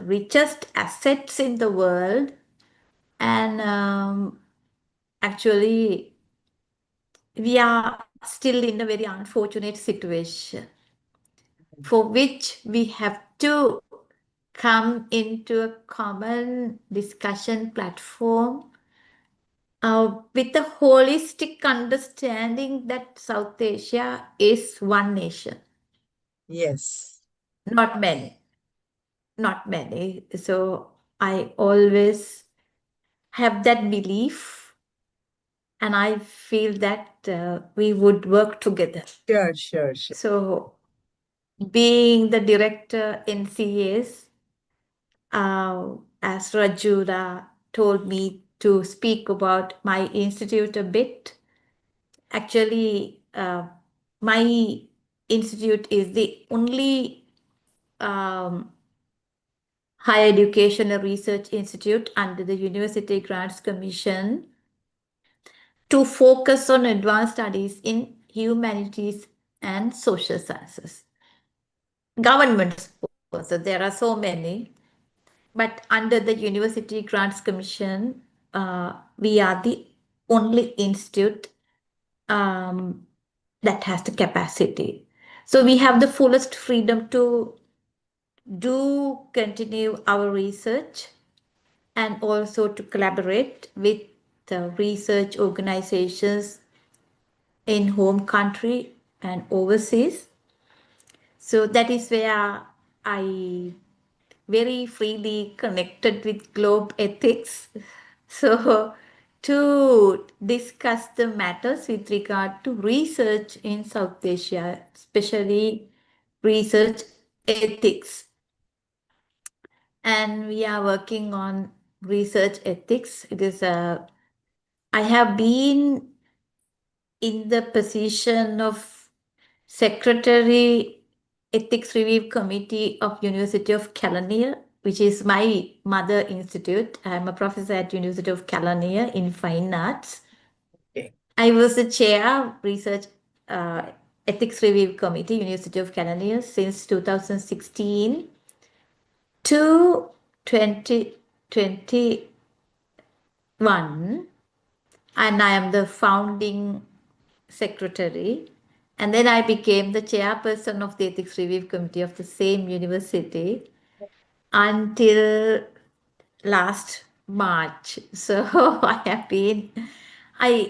richest assets in the world, and actually we are still in a very unfortunate situation for which we have to come into a common discussion platform with a holistic understanding that South Asia is one nation. Yes. Not many. Not many. So I always have that belief, and I feel that we would work together. Sure. So being the director in CAS, as Rajura told me to speak about my institute a bit. Actually, my institute is the only higher education and research institute under the University Grants Commission to focus on advanced studies in humanities and social sciences. Governments also, there are so many, but under the University Grants Commission, we are the only institute that has the capacity. So we have the fullest freedom to continue our research and also to collaborate with the research organizations in home country and overseas. So that is where I very freely connected with Globe Ethics. So to discuss the matters with regard to research in South Asia, especially research ethics. And we are working on research ethics. It is I have been in the position of Secretary Ethics Review Committee of University of Kelaniya, which is my mother institute. I am a professor at University of Kelaniya in Fine Arts. Okay. I was the chair of Research Ethics Review Committee, University of Kelaniya, since 2016 to 2021, and I am the founding secretary. And then I became the chairperson of the Ethics Review Committee of the same university until last March. So I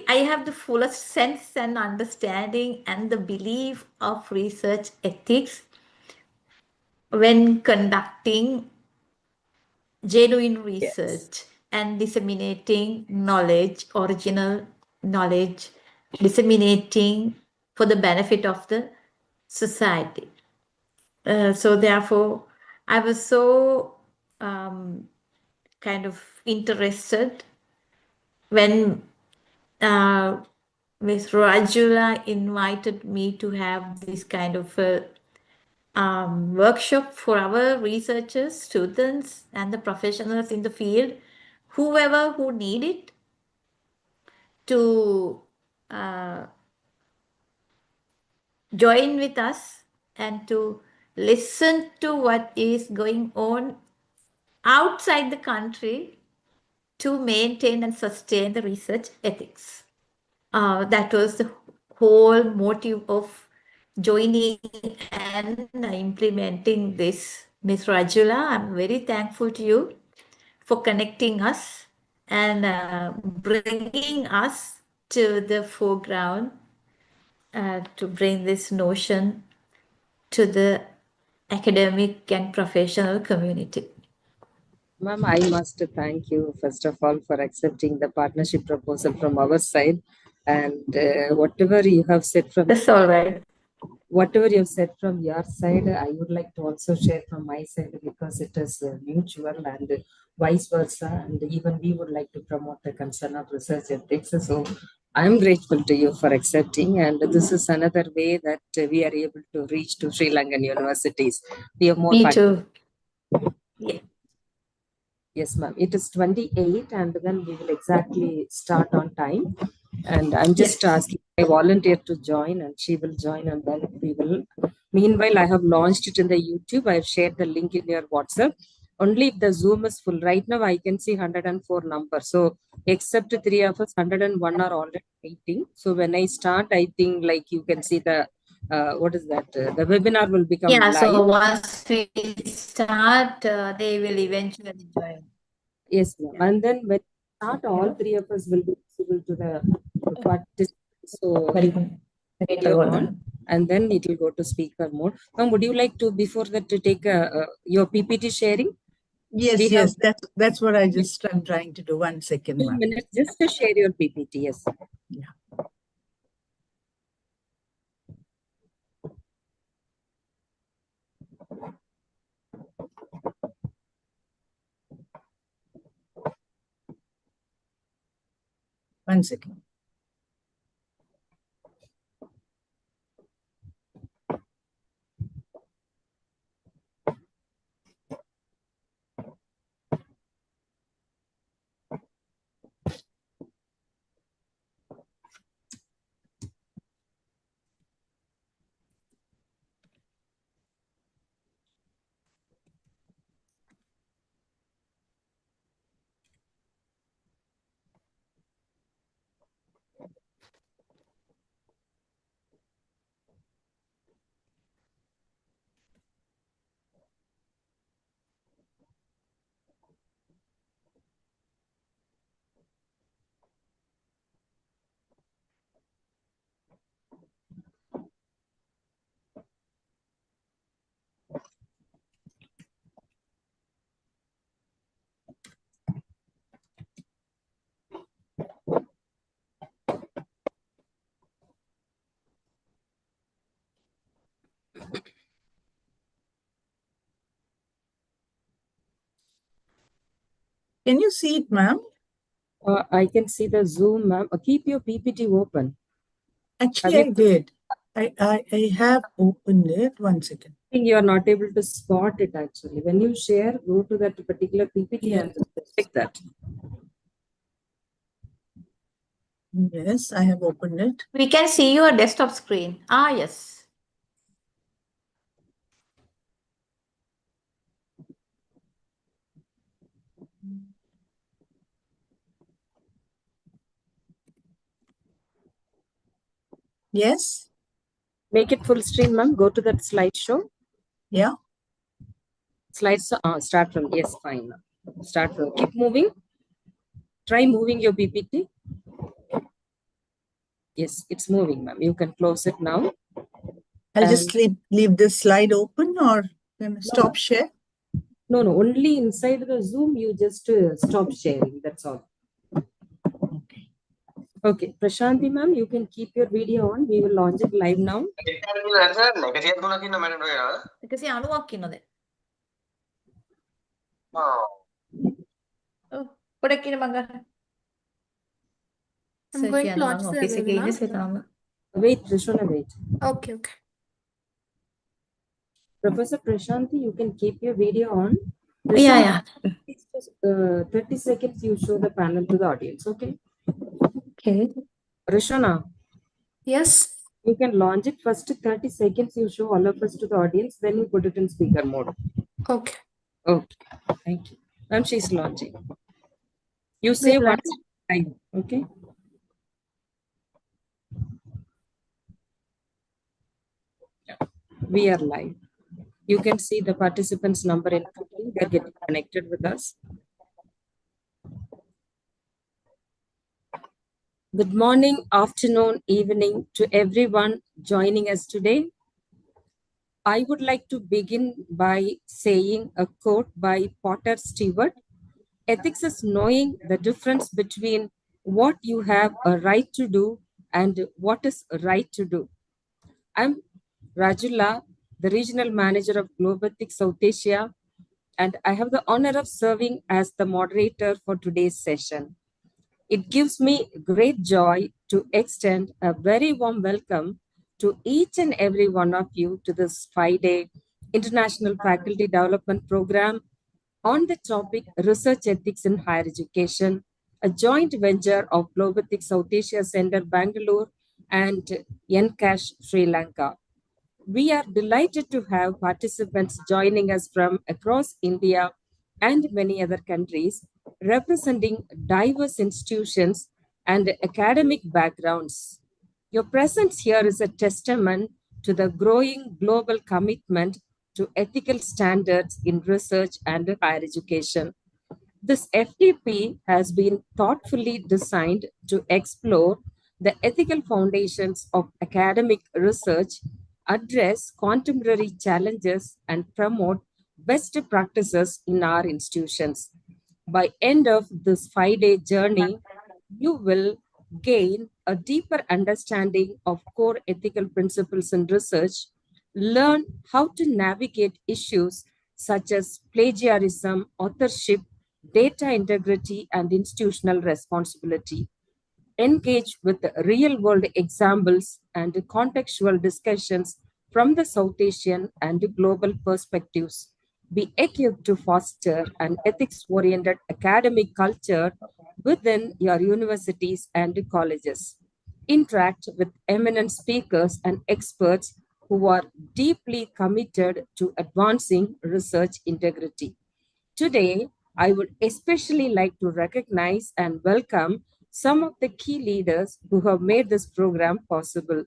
have the fullest sense and understanding and the belief of research ethics when conducting genuine research and disseminating knowledge, original knowledge, disseminating for the benefit of the society. So therefore, I was so kind of interested when Ms. Rajula invited me to have this kind of workshop for our researchers, students, and the professionals in the field, whoever who need it, to join with us and to listen to what is going on outside the country to maintain and sustain the research ethics. That was the whole motive of joining and implementing this. Ms. Rajula, I'm very thankful to you for connecting us and bringing us to the foreground to bring this notion to the academic and professional community. Ma'am, I must thank you, first of all, for accepting the partnership proposal from our side. And whatever you have said from... That's all right. Whatever you have said from your side, I would like to also share from my side, because it is mutual and vice versa. And even we would like to promote the concern of research ethics. So I'm grateful to you for accepting. And this is another way that we are able to reach to Sri Lankan universities. We have more... Me too. Yeah. Yes, ma'am. It is 28, and then we will exactly start on time. And I'm just asking a volunteer to join, and she will join, and then we will. Meanwhile, I have launched it in the YouTube. I have shared the link in your WhatsApp. only if the Zoom is full. Right now, I can see 104 numbers. So, except three of us, 101 are already waiting. So, when I start, I think like you can see the what is that? The webinar will become Yeah, live. so once we start, they will eventually join. Yes, ma'am. Yeah. And then when we start, all Yeah. three of us will be visible to the participants. So, Welcome. video on, and then it will go to speaker mode. Ma'am, would you like to before that to take your PPT sharing? Yes, We have that's what I'm trying to do. 1 second, 2 ma'am. minutes just to share your PPT. Yes. Yeah. One second. Can you see it, ma'am? I can see the Zoom, ma'am. Keep your PPT open. Actually, I did. I have opened it. 1 second. I think you are not able to spot it actually. When you share, go to that particular PPT and click that. Yes, I have opened it. We can see your desktop screen. Ah, yes. Yes. Make it full screen, ma'am. Go to that slideshow. Yeah. Slides. Start from. Yes, fine. Start from. Keep moving. Try moving your PPT. Yes, it's moving, ma'am. You can close it now. I'll just leave this slide open or stop share. No, only inside the Zoom, you just stop sharing. That's all. Okay. Okay, Prashanti ma'am, you can keep your video on. We will launch it live now. Kasi anuwak kinode. Oh, kodakina bangga. I'm going to launch the webinar. Wait, Rishona, wait. Okay. Professor Prashanti, you can keep your video on. Yeah. It's just 30 seconds you show the panel to the audience, okay? Okay. Rishona, Yes. you can launch it first 30 seconds you show all of us to the audience, then you put it in speaker mode. Okay. Okay, thank you. Ma'am, she's launching. You say one time, okay? We are live. You can see the participants number incoming. They're getting connected with us. Good morning, afternoon, evening to everyone joining us today. I would like to begin by saying a quote by Potter Stewart. Ethics is knowing the difference between what you have a right to do and what is right to do. I'm Rajula, the regional manager of Globathic South Asia, and I have the honor of serving as the moderator for today's session. It gives me great joy to extend a very warm welcome to each and every one of you to this 5-day International Faculty Development Program on the topic Research Ethics in Higher Education, a joint venture of Globathic South Asia Center, Bangalore, and Encash, Sri Lanka. We are delighted to have participants joining us from across India and many other countries, representing diverse institutions and academic backgrounds. Your presence here is a testament to the growing global commitment to ethical standards in research and higher education. This FDP has been thoughtfully designed to explore the ethical foundations of academic research, address contemporary challenges, and promote best practices in our institutions. By end of this 5-day journey, you will gain a deeper understanding of core ethical principles in research, learn how to navigate issues such as plagiarism, authorship, data integrity, and institutional responsibility. Engage with real world examples and contextual discussions from the South Asian and global perspectives. Be equipped to foster an ethics oriented academic culture within your universities and colleges. Interact with eminent speakers and experts who are deeply committed to advancing research integrity. Today, I would especially like to recognize and welcome some of the key leaders who have made this program possible.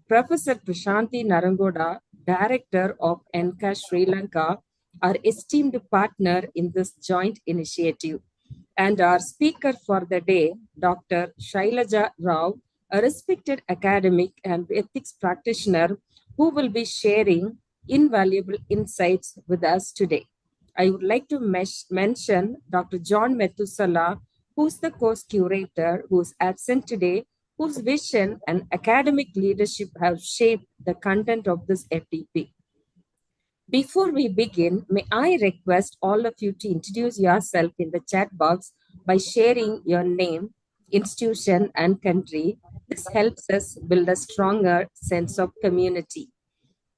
Professor Prashanthi Narangoda, Director of NCAS Sri Lanka, our esteemed partner in this joint initiative. And our speaker for the day, Dr. Shailaja Rao, a respected academic and ethics practitioner who will be sharing invaluable insights with us today. I would like to mention Dr. John Methuselah, who's the course curator, who's absent today, whose vision and academic leadership have shaped the content of this FDP. Before we begin, may I request all of you to introduce yourself in the chat box by sharing your name, institution, and country. This helps us build a stronger sense of community.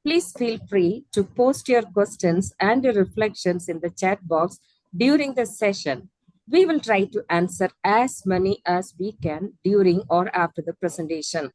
Please feel free to post your questions and your reflections in the chat box during the session. We will try to answer as many as we can during or after the presentation.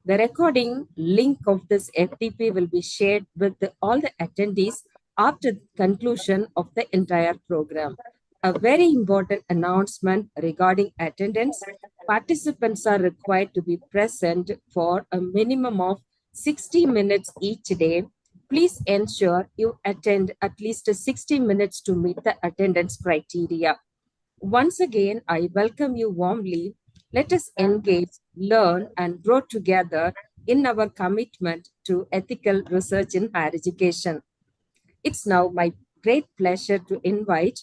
The recording link of this FTP will be shared with all the attendees after the conclusion of the entire program. A very important announcement regarding attendance. Participants are required to be present for a minimum of 60 minutes each day. Please ensure you attend at least 60 minutes to meet the attendance criteria. Once again, I welcome you warmly. Let us engage, learn, and grow together in our commitment to ethical research in higher education. It's now my great pleasure to invite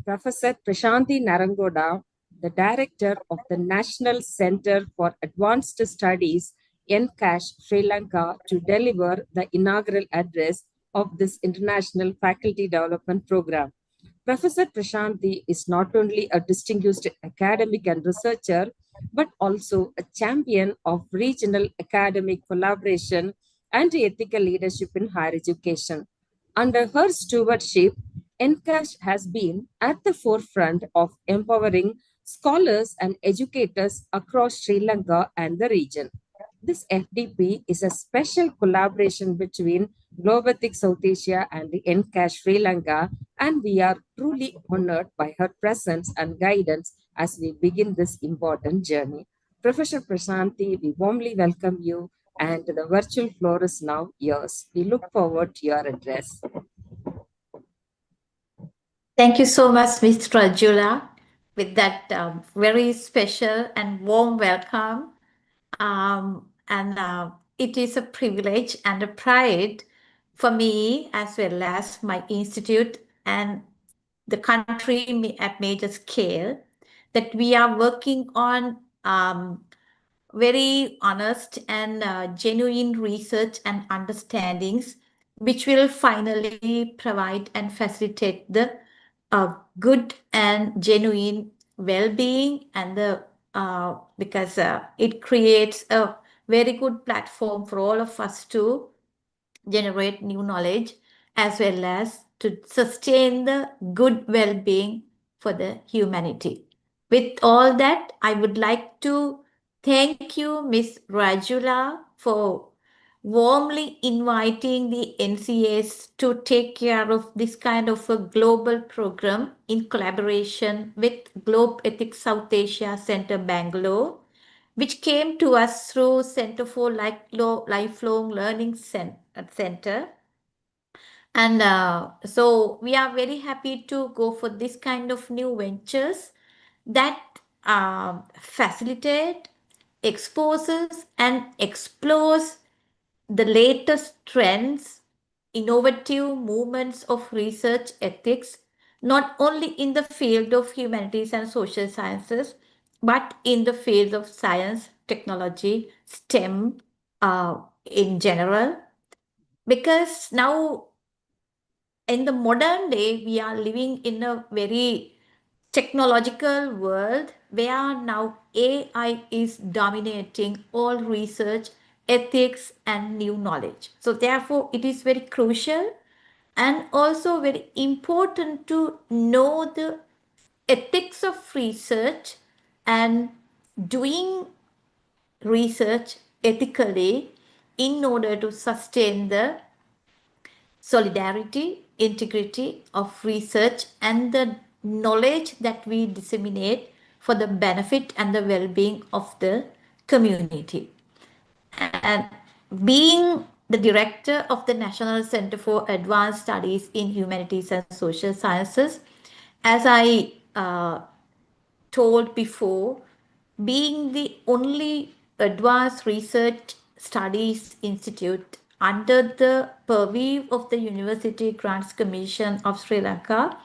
Professor Prashanthi Narangoda, the Director of the National Center for Advanced Studies, NCAS Sri Lanka, to deliver the inaugural address of this International Faculty Development Program. Professor Prashanthi is not only a distinguished academic and researcher, but also a champion of regional academic collaboration and ethical leadership in higher education. Under her stewardship, NCAS has been at the forefront of empowering scholars and educators across Sri Lanka and the region. This FDP is a special collaboration between Globothic South Asia and the NCAS Sri Lanka, and we are truly honored by her presence and guidance as we begin this important journey. Professor Prasanthi, we warmly welcome you, and the virtual floor is now yours. We look forward to your address. Thank you so much, Ms. Rajula, with that very special and warm welcome. And it is a privilege and a pride for me, as well as my institute and the country at major scale, that we are working on very honest and genuine research and understandings, which will finally provide and facilitate the good and genuine well-being, and the because it creates a very good platform for all of us to generate new knowledge, as well as to sustain the good well-being for the humanity. With all that, I would like to thank you, Ms. Rajula, for warmly inviting the NCAs to take care of this kind of a global program in collaboration with Globe Ethics South Asia Center Bangalore, which came to us through Center for Lifelong Learning Center. And so we are very happy to go for this kind of new ventures that facilitate, exposes, and explores the latest trends, innovative movements of research ethics, not only in the field of humanities and social sciences, but in the field of science, technology, STEM in general. Because now in the modern day, we are living in a very technological world where now AI is dominating all research, ethics, and new knowledge. So, therefore, it is very crucial and also very important to know the ethics of research and doing research ethically in order to sustain the solidarity, integrity of research, and the knowledge that we disseminate for the benefit and the well being of the community. And being the director of the National Center for Advanced Studies in Humanities and Social Sciences, as I told before, being the only advanced research studies institute under the purview of the University Grants Commission of Sri Lanka,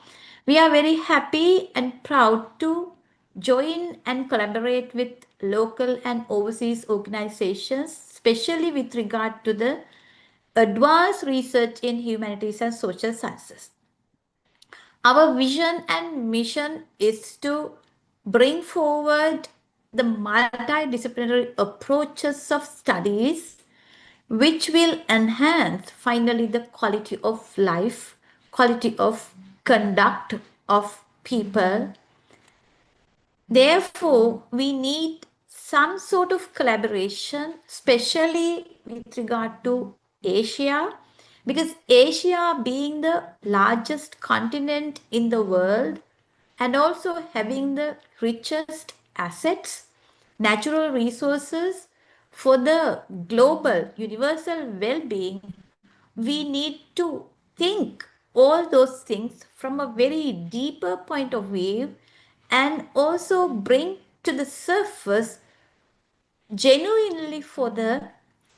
we are very happy and proud to join and collaborate with local and overseas organizations, especially with regard to the advanced research in humanities and social sciences. Our vision and mission is to bring forward the multidisciplinary approaches of studies which will enhance finally the quality of life, quality of conduct of people. Therefore, we need some sort of collaboration, especially with regard to Asia, because Asia being the largest continent in the world and also having the richest assets, natural resources for the global universal well-being, we need to think all those things from a very deeper point of view and also bring to the surface genuinely for the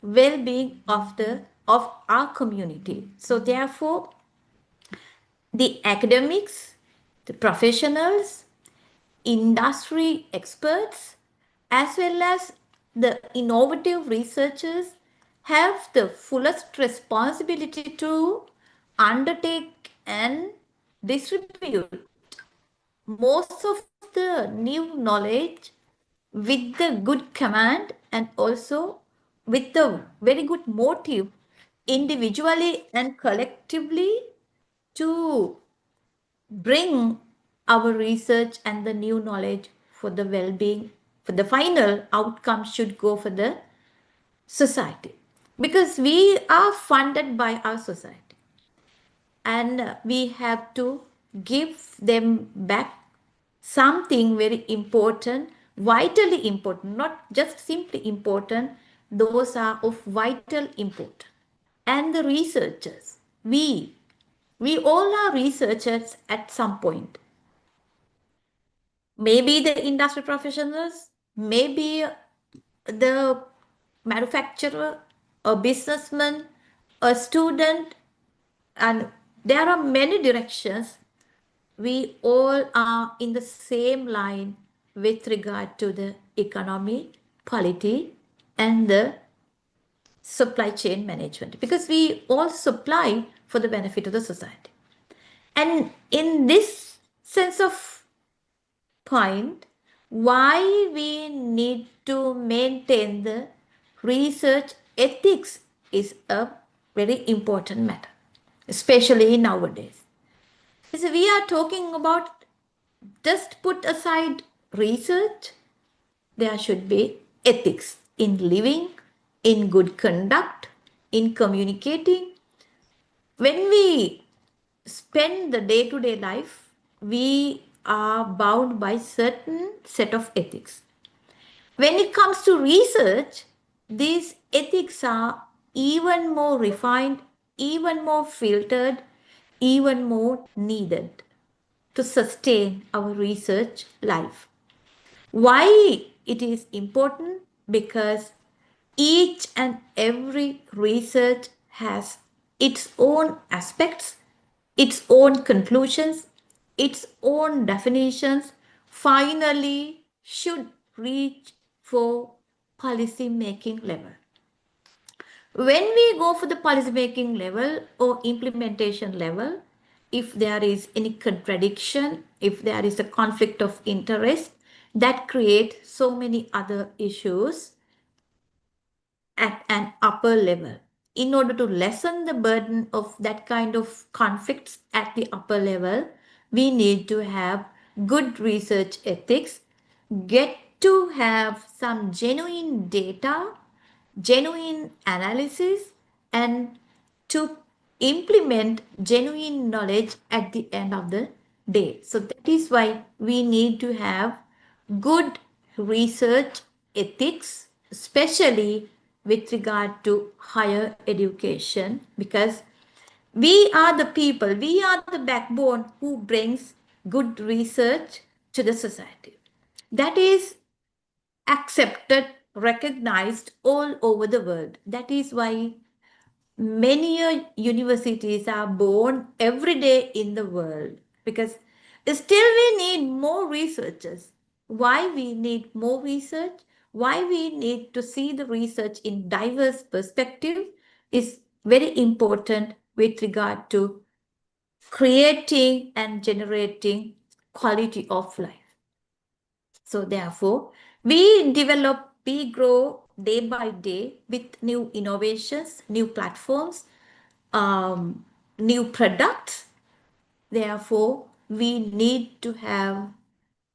well-being of our community. So therefore the academics, the professionals, industry experts, as well as the innovative researchers have the fullest responsibility to undertake and distribute most of the new knowledge with the good command and also with the very good motive individually and collectively to bring our research and the new knowledge for the well-being, for the final outcome should go for the society, because we are funded by our society and we have to give them back something very important, vitally important, not just simply important, those are of vital importance. And the researchers, we all are researchers at some point. Maybe the industry professionals, maybe the manufacturer, a businessman, a student, and there are many directions. We all are in the same line with regard to the economy, polity, and the supply chain management, because we all supply for the benefit of the society. And in this sense of point, why we need to maintain the research ethics is a very important matter, especially nowadays. So we are talking about just put aside research, there should be ethics in living, in good conduct, in communicating. When we spend the day-to-day life, we are bound by certain set of ethics. When it comes to research, these ethics are even more refined, even more filtered, even more needed to sustain our research life. Why it is important? Because each and every research has its own aspects, its own conclusions, its own definitions, finally should reach for policy making level. When we go for the policy making level or implementation level, if there is any contradiction, if there is a conflict of interest, that creates so many other issues at an upper level. In order to lessen the burden of that kind of conflicts at the upper level, we need to have good research ethics, get to have some genuine data, genuine analysis, and to implement genuine knowledge at the end of the day. So that is why we need to have good research ethics, especially with regard to higher education, because we are the people, we are the backbone who brings good research to the society. That is accepted, recognized all over the world. That is why many universities are born every day in the world, because still we need more researchers. Why we need more research? Why we need to see the research in diverse perspective is very important with regard to creating and generating quality of life. So therefore, we develop, we grow day by day with new innovations, new platforms, new products. Therefore, we need to have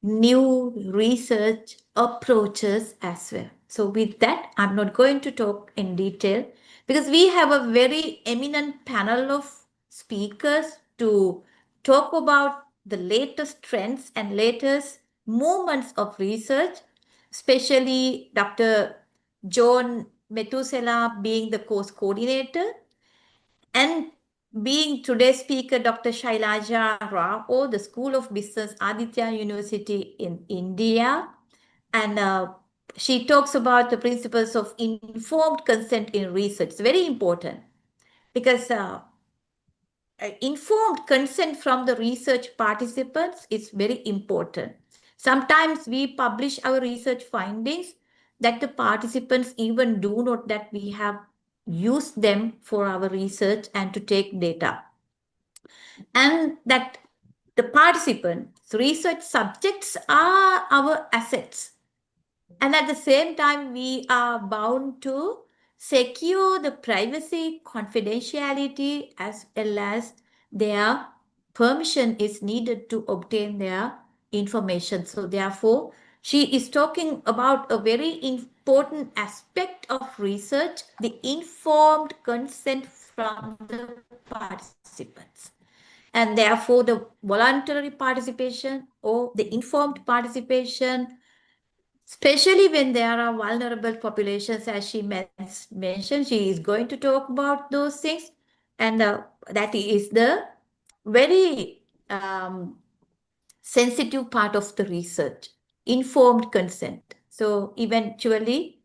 new research approaches as well. So with that, I'm not going to talk in detail because we have a very eminent panel of speakers to talk about the latest trends and latest movements of research, especially Dr. John Methuselah being the course coordinator, and being today's speaker, Dr. Shailaja Rao, the School of Business, Aditya University in India. And she talks about the principles of informed consent in research. It's very important because informed consent from the research participants is very important. Sometimes we publish our research findings that the participants even do not that we have used them for our research and to take data. And that the participants, research subjects are our assets. And at the same time, we are bound to secure the privacy, confidentiality, as well as their permission is needed to obtain their information. So therefore, she is talking about a very important aspect of research, the informed consent from the participants. And therefore, the voluntary participation or the informed participation, especially when there are vulnerable populations, as she mentioned, she is going to talk about those things. And that is the very sensitive part of the research, informed consent. So eventually,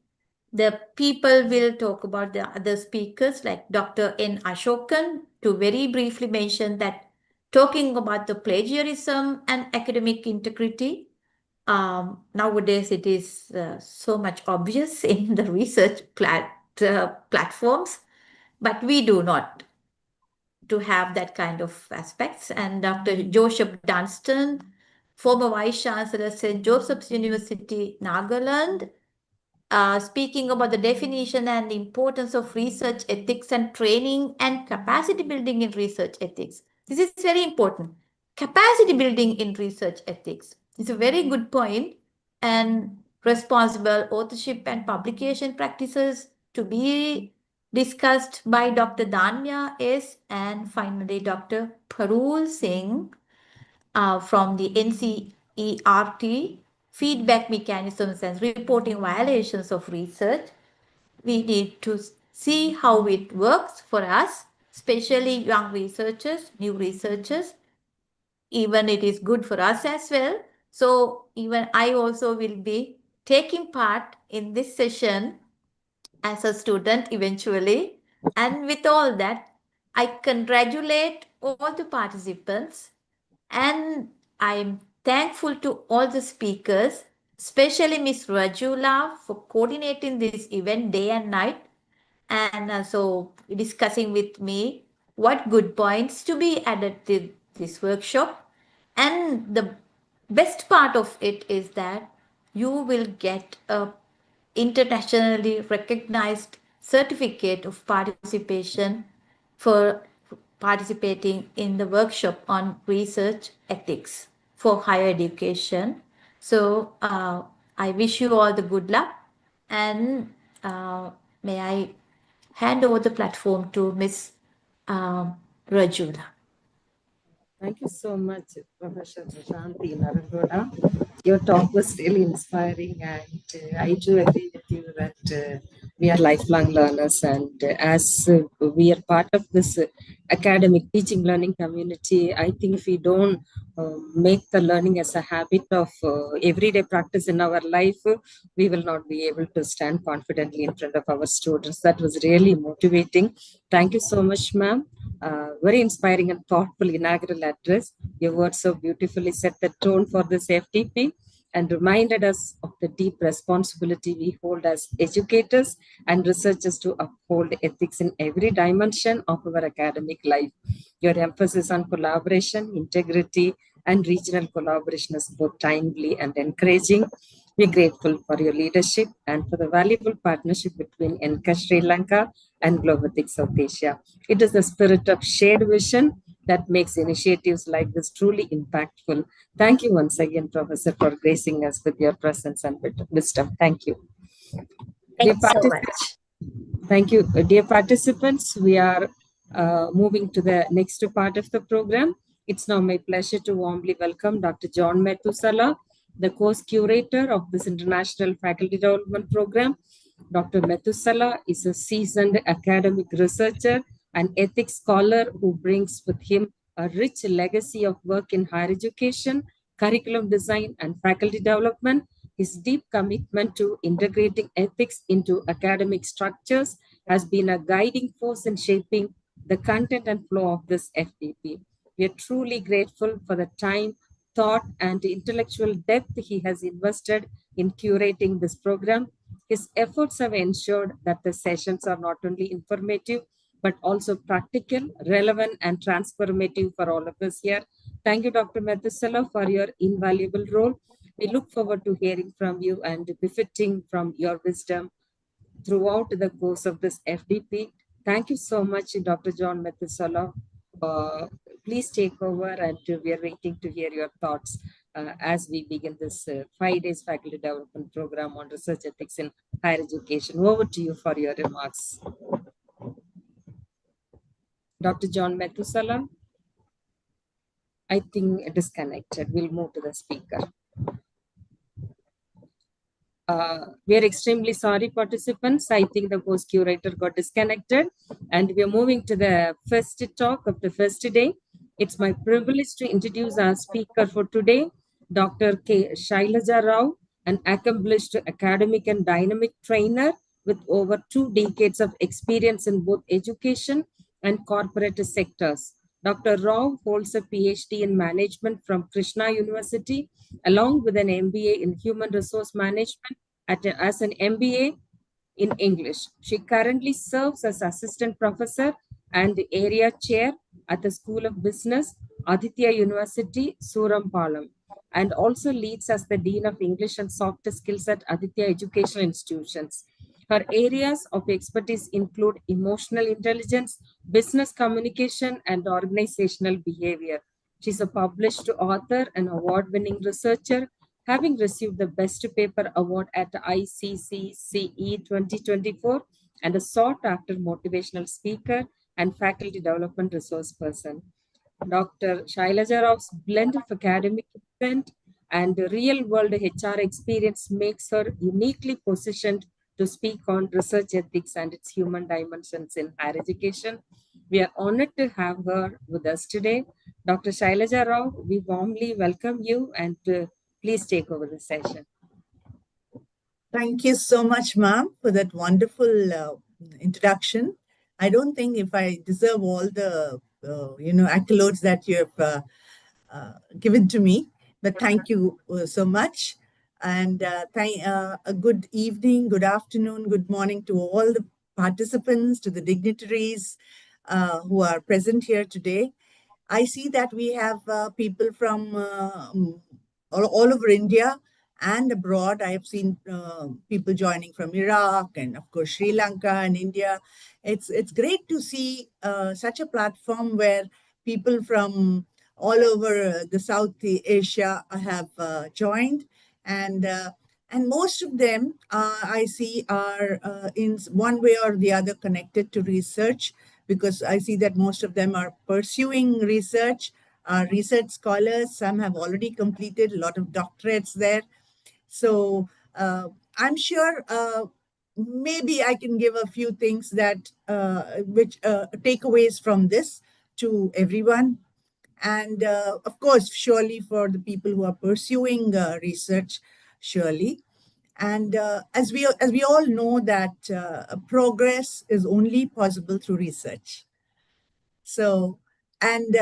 the people will talk about the other speakers like Dr. N. Ashokan to very briefly mention that talking about the plagiarism and academic integrity. Nowadays, it is so much obvious in the research platforms, but we do not to have that kind of aspects. And Dr. Joseph Dunstan, former Vice Chancellor, St. Joseph's University, Nagaland, speaking about the definition and the importance of research ethics and training and capacity building in research ethics. This is very important. Capacity building in research ethics is a very good point, and responsible authorship and publication practices to be discussed by Dr. Danya S. and finally Dr. Parul Singh from the NCERT, feedback mechanisms and reporting violations of research. We need to see how it works for us, especially young researchers, new researchers. Even it is good for us as well. So even I also will be taking part in this session as a student eventually. And with all that, I congratulate all the participants and I'm thankful to all the speakers, especially Miss Rajula for coordinating this event day and night and so discussing with me what good points to be added to this workshop. And the best part of it is that you will get a internationally recognized certificate of participation for participating in the workshop on research ethics for higher education. So I wish you all the good luck and may I hand over the platform to Miss Rajula. Thank you so much, Professor Prashanthi Narangoda. Your talk was really inspiring, and I do agree with you that we are lifelong learners, and as we are part of this academic teaching learning community, I think if we don't make the learning as a habit of everyday practice in our life, we will not be able to stand confidently in front of our students. That was really motivating. Thank you so much, ma'am. Very inspiring and thoughtful inaugural address. Your words so beautifully set the tone for this FDP and reminded us of the deep responsibility we hold as educators and researchers to uphold ethics in every dimension of our academic life. Your emphasis on collaboration, integrity, and regional collaboration is both timely and encouraging. We're grateful for your leadership and for the valuable partnership between ENCA Sri Lanka and Globothic South Asia. It is the spirit of shared vision that makes initiatives like this truly impactful. Thank you once again, Professor, for gracing us with your presence and wisdom. Thank you. Thank you so much. Thank you. Dear participants, we are moving to the next part of the program. It's now my pleasure to warmly welcome Dr. John Methuselah, the course curator of this International Faculty Development Program. Dr. Methuselah is a seasoned academic researcher and ethics scholar who brings with him a rich legacy of work in higher education, curriculum design, and faculty development. His deep commitment to integrating ethics into academic structures has been a guiding force in shaping the content and flow of this FDP. We are truly grateful for the time, thought, and intellectual depth he has invested in curating this program. His efforts have ensured that the sessions are not only informative, but also practical, relevant, and transformative for all of us here. Thank you, Dr. Methuselah, for your invaluable role. We look forward to hearing from you and benefiting from your wisdom throughout the course of this FDP. Thank you so much, Dr. John Methuselah. Please take over, and we are waiting to hear your thoughts as we begin this 5 days faculty development program on research ethics in higher education. Over to you for your remarks. Dr. John Methuselah, I think disconnected. We'll move to the speaker. We are extremely sorry, participants. I think the course curator got disconnected, and we are moving to the first talk of the first day. It's my privilege to introduce our speaker for today, Dr. K. Shailaja Rao, an accomplished academic and dynamic trainer with over 2 decades of experience in both education and corporate sectors. Dr. Rao holds a PhD in management from Krishna University, along with an MBA in human resource management as an MBA in English. She currently serves as assistant professor and area chair at the School of Business, Aditya University, Surampalam, and also leads as the Dean of English and Soft Skills at Aditya Educational Institutions. Her areas of expertise include emotional intelligence, business communication, and organizational behavior. She's a published author and award-winning researcher, having received the Best Paper Award at ICCCE 2024 and a sought-after motivational speaker and faculty development resource person. Dr. Shailaja Rao's blend of academic intent and real-world HR experience makes her uniquely positioned to speak on research ethics and its human dimensions in higher education. We are honored to have her with us today. Dr. Shailaja Rao, we warmly welcome you and please take over the session. Thank you so much, ma'am, for that wonderful introduction. I don't think if I deserve all the accolades that you have given to me, but thank you so much. And a good evening, good afternoon, good morning to all the participants, to the dignitaries who are present here today. I see that we have people from all over India and abroad. I have seen people joining from Iraq and, of course, Sri Lanka and India. It's great to see such a platform where people from all over the South Asia have joined, and most of them I see are in one way or the other connected to research, because I see that most of them are pursuing research, are research scholars. Some have already completed a lot of doctorates there. So I'm sure maybe I can give a few things that which takeaways from this to everyone. And of course, surely for the people who are pursuing research, surely. And as we all know that progress is only possible through research. So, and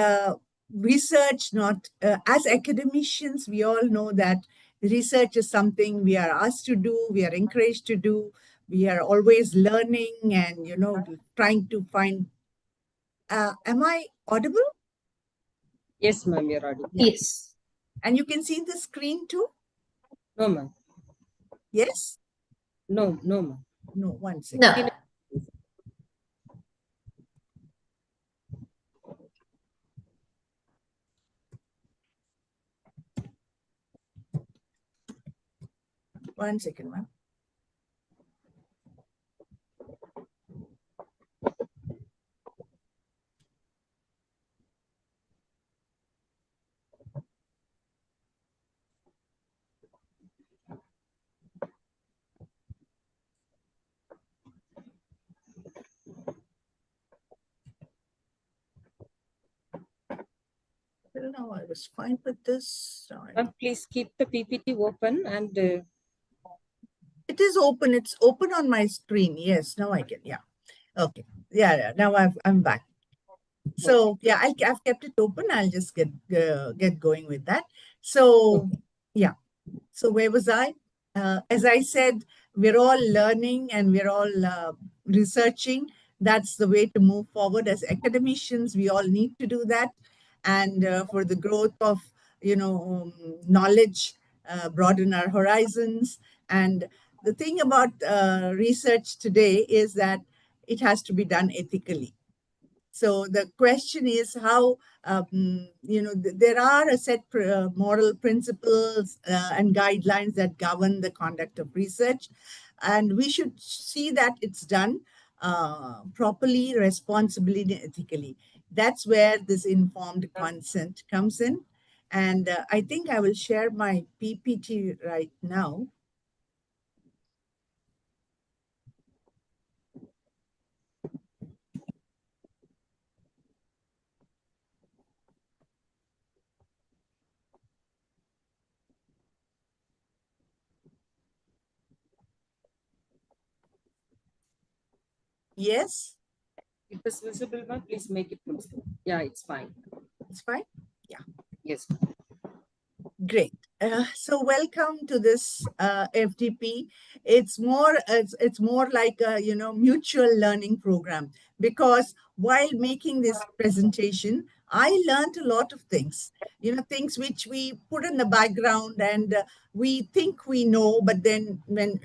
research, not as academicians, we all know that research is something we are asked to do, we are encouraged to do. We are always learning and, trying to find. Am I audible? Yes, ma'am, you're audible. Yeah. Yes. And you can see the screen too? No, ma'am. Yes? No, ma'am. No, one second. No. One second, ma'am. Well, now I was fine with this. Ma'am, please keep the PPT open and It is open. It's open on my screen. Yes, now I can. Yeah. Okay. Yeah. Now I'm back. So yeah, I've kept it open. I'll just get going with that. So yeah. So where was I? As I said, we're all learning and we're all researching. That's the way to move forward. As academicians, we all need to do that. And for the growth of, knowledge, broaden our horizons. And the thing about research today is that it has to be done ethically. So the question is how, there are a set moral principles and guidelines that govern the conduct of research. And we should see that it's done properly, responsibly, and ethically. That's where this informed consent comes in. And I think I will share my PPT right now. Yes, it is visible, ma'am. Please make it full screen. Yeah, it's fine. it's fine. Yeah. Yes. Great. So welcome to this FDP. It's more like a mutual learning program, because while making this presentation, I learned a lot of things. Things which we put in the background and we think we know, but then when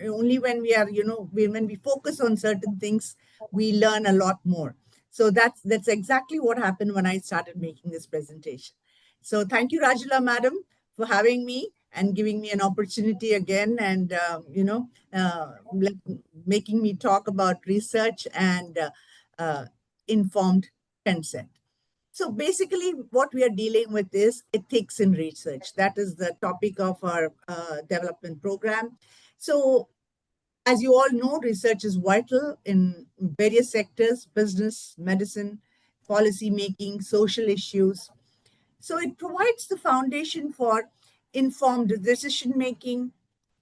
we are when we focus on certain things, we learn a lot more. So that's exactly what happened when I started making this presentation. So thank you, Rajula madam, for having me and giving me an opportunity again, and making me talk about research and informed consent. So basically, what we are dealing with is ethics in research. That is the topic of our development program. So as you all know, research is vital in various sectors: business, medicine, policy making, social issues. So it provides the foundation for informed decision making,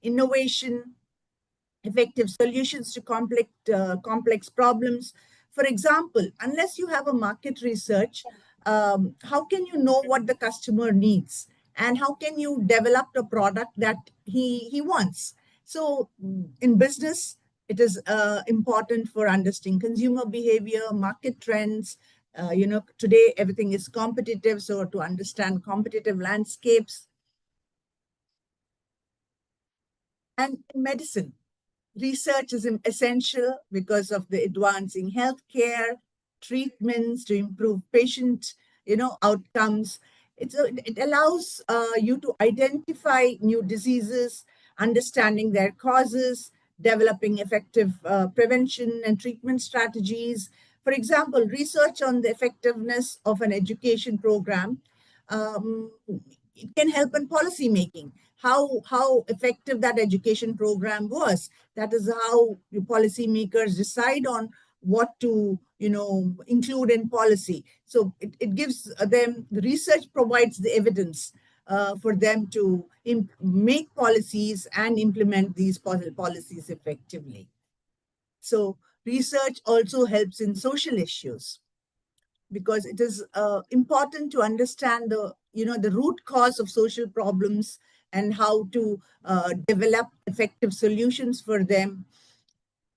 innovation, effective solutions to complex problems. For example, unless you have a market research, how can you know what the customer needs? And how can you develop a product that he wants? So in business, it is important for understanding consumer behavior, market trends. Today everything is competitive, so to understand competitive landscapes. And in medicine, research is essential because of the advancing healthcare, treatments to improve patient, outcomes. It allows you to identify new diseases, understanding their causes, developing effective prevention and treatment strategies. For example, research on the effectiveness of an education program, um, it can help in policy making. How effective that education program was. That is how the policymakers decide on what to include in policy. So it gives them, the research provides the evidence for them to make policies and implement these policies effectively. So research also helps in social issues, because it is important to understand the root cause of social problems and how to develop effective solutions for them.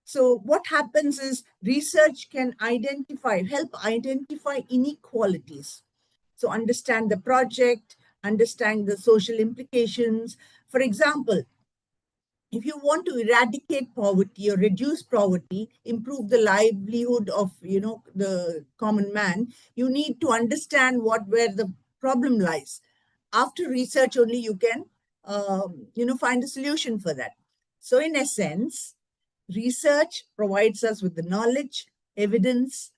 So what happens is research can help identify inequalities. So understand the project, understand the social implications. For example, if you want to eradicate poverty or reduce poverty, improve the livelihood of the common man, you need to understand where the problem lies. After research only you can find a solution for that. So in essence, research provides us with the knowledge, evidence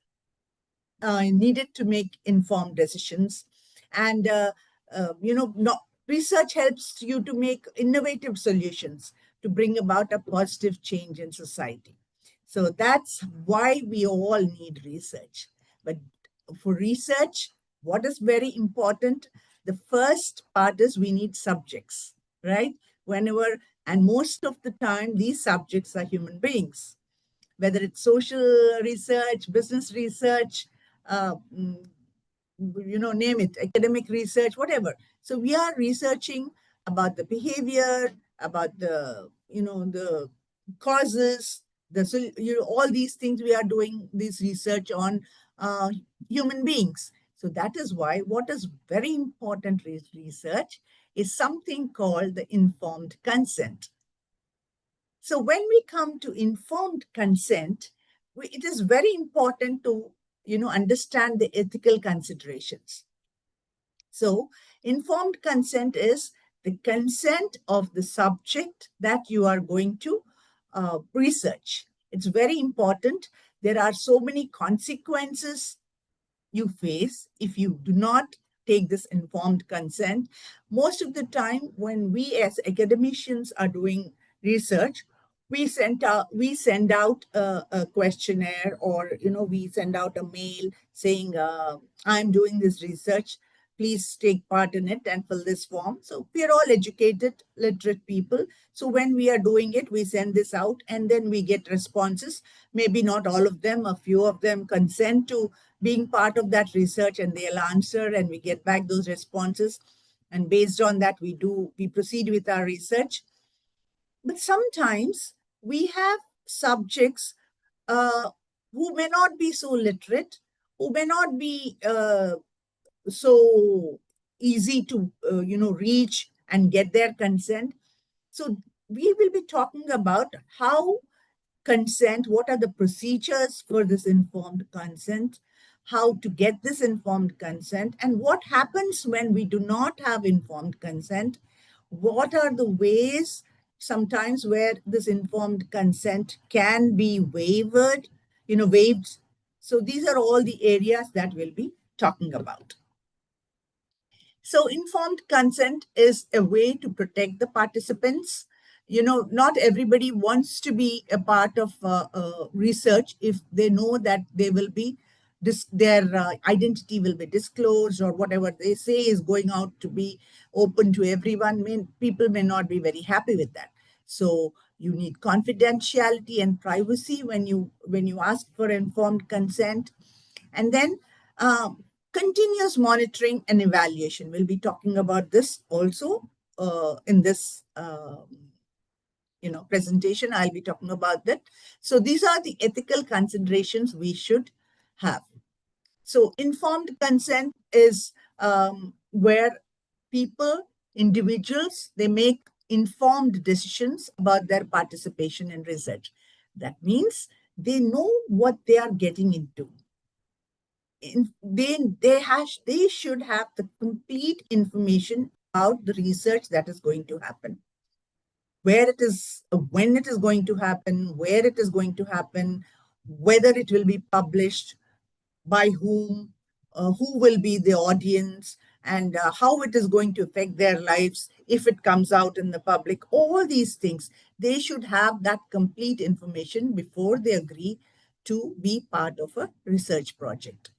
needed to make informed decisions. And research helps you to make innovative solutions to bring about a positive change in society. So that's why we all need research. But for research, what is very important, the first part is we need subjects, right? Whenever, and most of the time, these subjects are human beings, whether it's social research, business research, uh, mm, name it, academic research, whatever. So we are researching about the behavior, about the causes, all these things. We are doing this research on uh, human beings. So that is why what is very important research is something called the informed consent. So when we come to informed consent, it is very important to understand the ethical considerations. So informed consent is the consent of the subject that you are going to research. It's very important. There are so many consequences you face if you do not take this informed consent. Most of the time, when we as academicians are doing research, we send out a questionnaire, or we send out a mail saying, I'm doing this research, please take part in it and fill this form. So we are all educated, literate people. So when we are doing it, we send this out and then we get responses. Maybe not all of them, a few of them consent to being part of that research, and they'll answer and we get back those responses. And based on that, we proceed with our research. But sometimes we have subjects uh, who may not be so literate, who may not be so easy to reach and get their consent. So we will be talking about how consent, what are the procedures for this informed consent, how to get this informed consent, and what happens when we do not have informed consent, what are the ways sometimes where this informed consent can be waived. So these are all the areas that we'll be talking about. So informed consent is a way to protect the participants. Not everybody wants to be a part of research if they know that they will be their identity will be disclosed, or whatever they say is going out to be open to everyone. People may not be very happy with that. So you need confidentiality and privacy when you ask for informed consent. And then continuous monitoring and evaluation. We'll be talking about this also in this presentation. I'll be talking about that. So these are the ethical considerations we should have. So informed consent is where individuals, they make informed decisions about their participation in research. That means they know what they are getting into. They should have the complete information about the research that is going to happen, where it is, when it is going to happen, where it is going to happen, whether it will be published, by whom, who will be the audience, and how it is going to affect their lives if it comes out in the public. All these things, they should have that complete information before they agree to be part of a research project.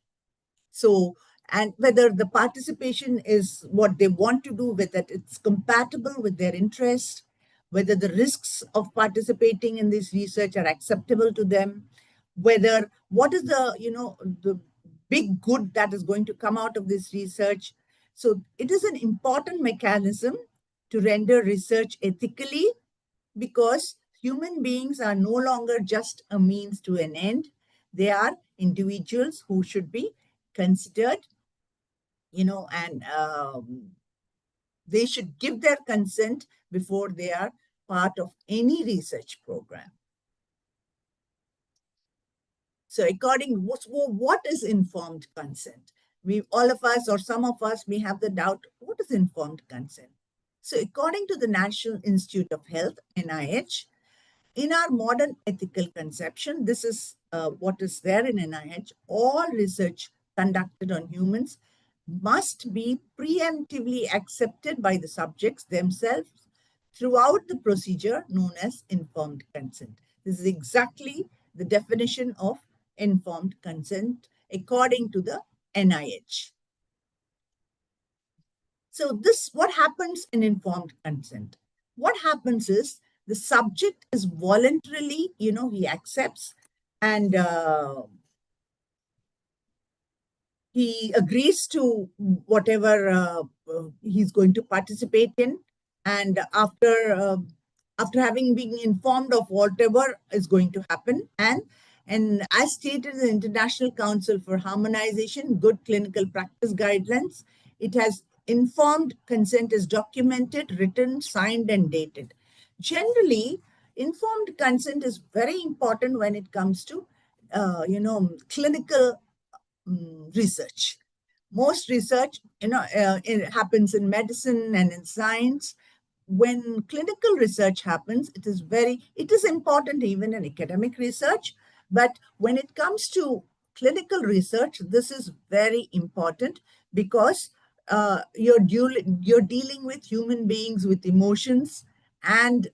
So, and whether the participation is what they want to do, whether it's compatible with their interest, whether the risks of participating in this research are acceptable to them, whether what is the big good that is going to come out of this research. So it is an important mechanism to render research ethically, because human beings are no longer just a means to an end. They are individuals who should be considered, and they should give their consent before they are part of any research program. So what is informed consent? All of us, or some of us, may have the doubt, what is informed consent? So according to the National Institute of Health, NIH, in our modern ethical conception, this is what is there in NIH, all research conducted on humans must be preemptively accepted by the subjects themselves throughout the procedure known as informed consent. This is exactly the definition of informed consent according to the NIH. So what happens in informed consent? What happens is the subject is voluntarily, he accepts, and he agrees to whatever he's going to participate in. And after having been informed of whatever is going to happen, and as stated in the International Council for Harmonization Good Clinical Practice Guidelines, it has informed consent is documented, written, signed, and dated. Generally, informed consent is very important when it comes to clinical research. Most research, it happens in medicine and in science. When clinical research happens, it is important even in academic research. But when it comes to clinical research, this is very important, because you're dealing with human beings with emotions and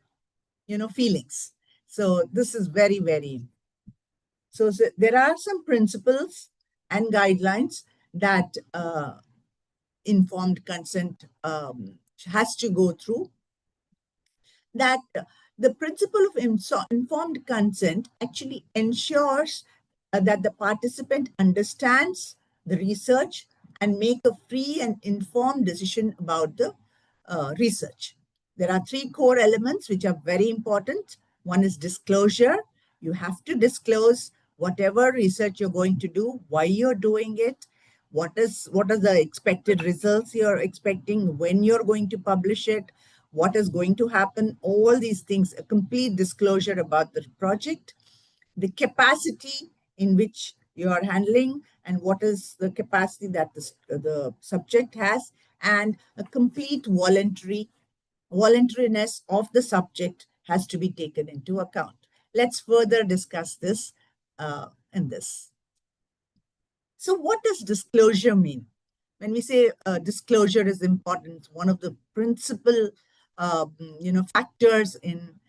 feelings. So this is very, very. So there are some principles and guidelines that informed consent has to go through. That the principle of informed consent actually ensures that the participant understands the research and make a free and informed decision about the research. There are three core elements which are very important. One is disclosure. You have to disclose whatever research you're going to do, why you're doing it, what are the expected results you're expecting, when you're going to publish it, what is going to happen, all these things, a complete disclosure about the project, the capacity in which you are handling, and what is the capacity that the subject has, and a complete voluntary voluntariness of the subject has to be taken into account. Let's further discuss this in this. So what does disclosure mean? When we say disclosure is important, one of the principal factors in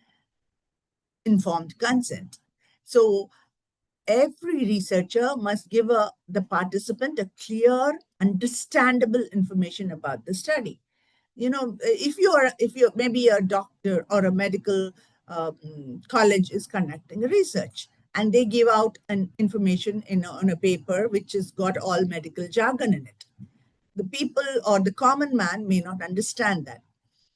informed consent. So every researcher must give the participant a clear, understandable information about the study. If you're maybe a doctor or a medical college is conducting a research, and they give out an information on a paper which has got all medical jargon in it, the people or the common man may not understand that.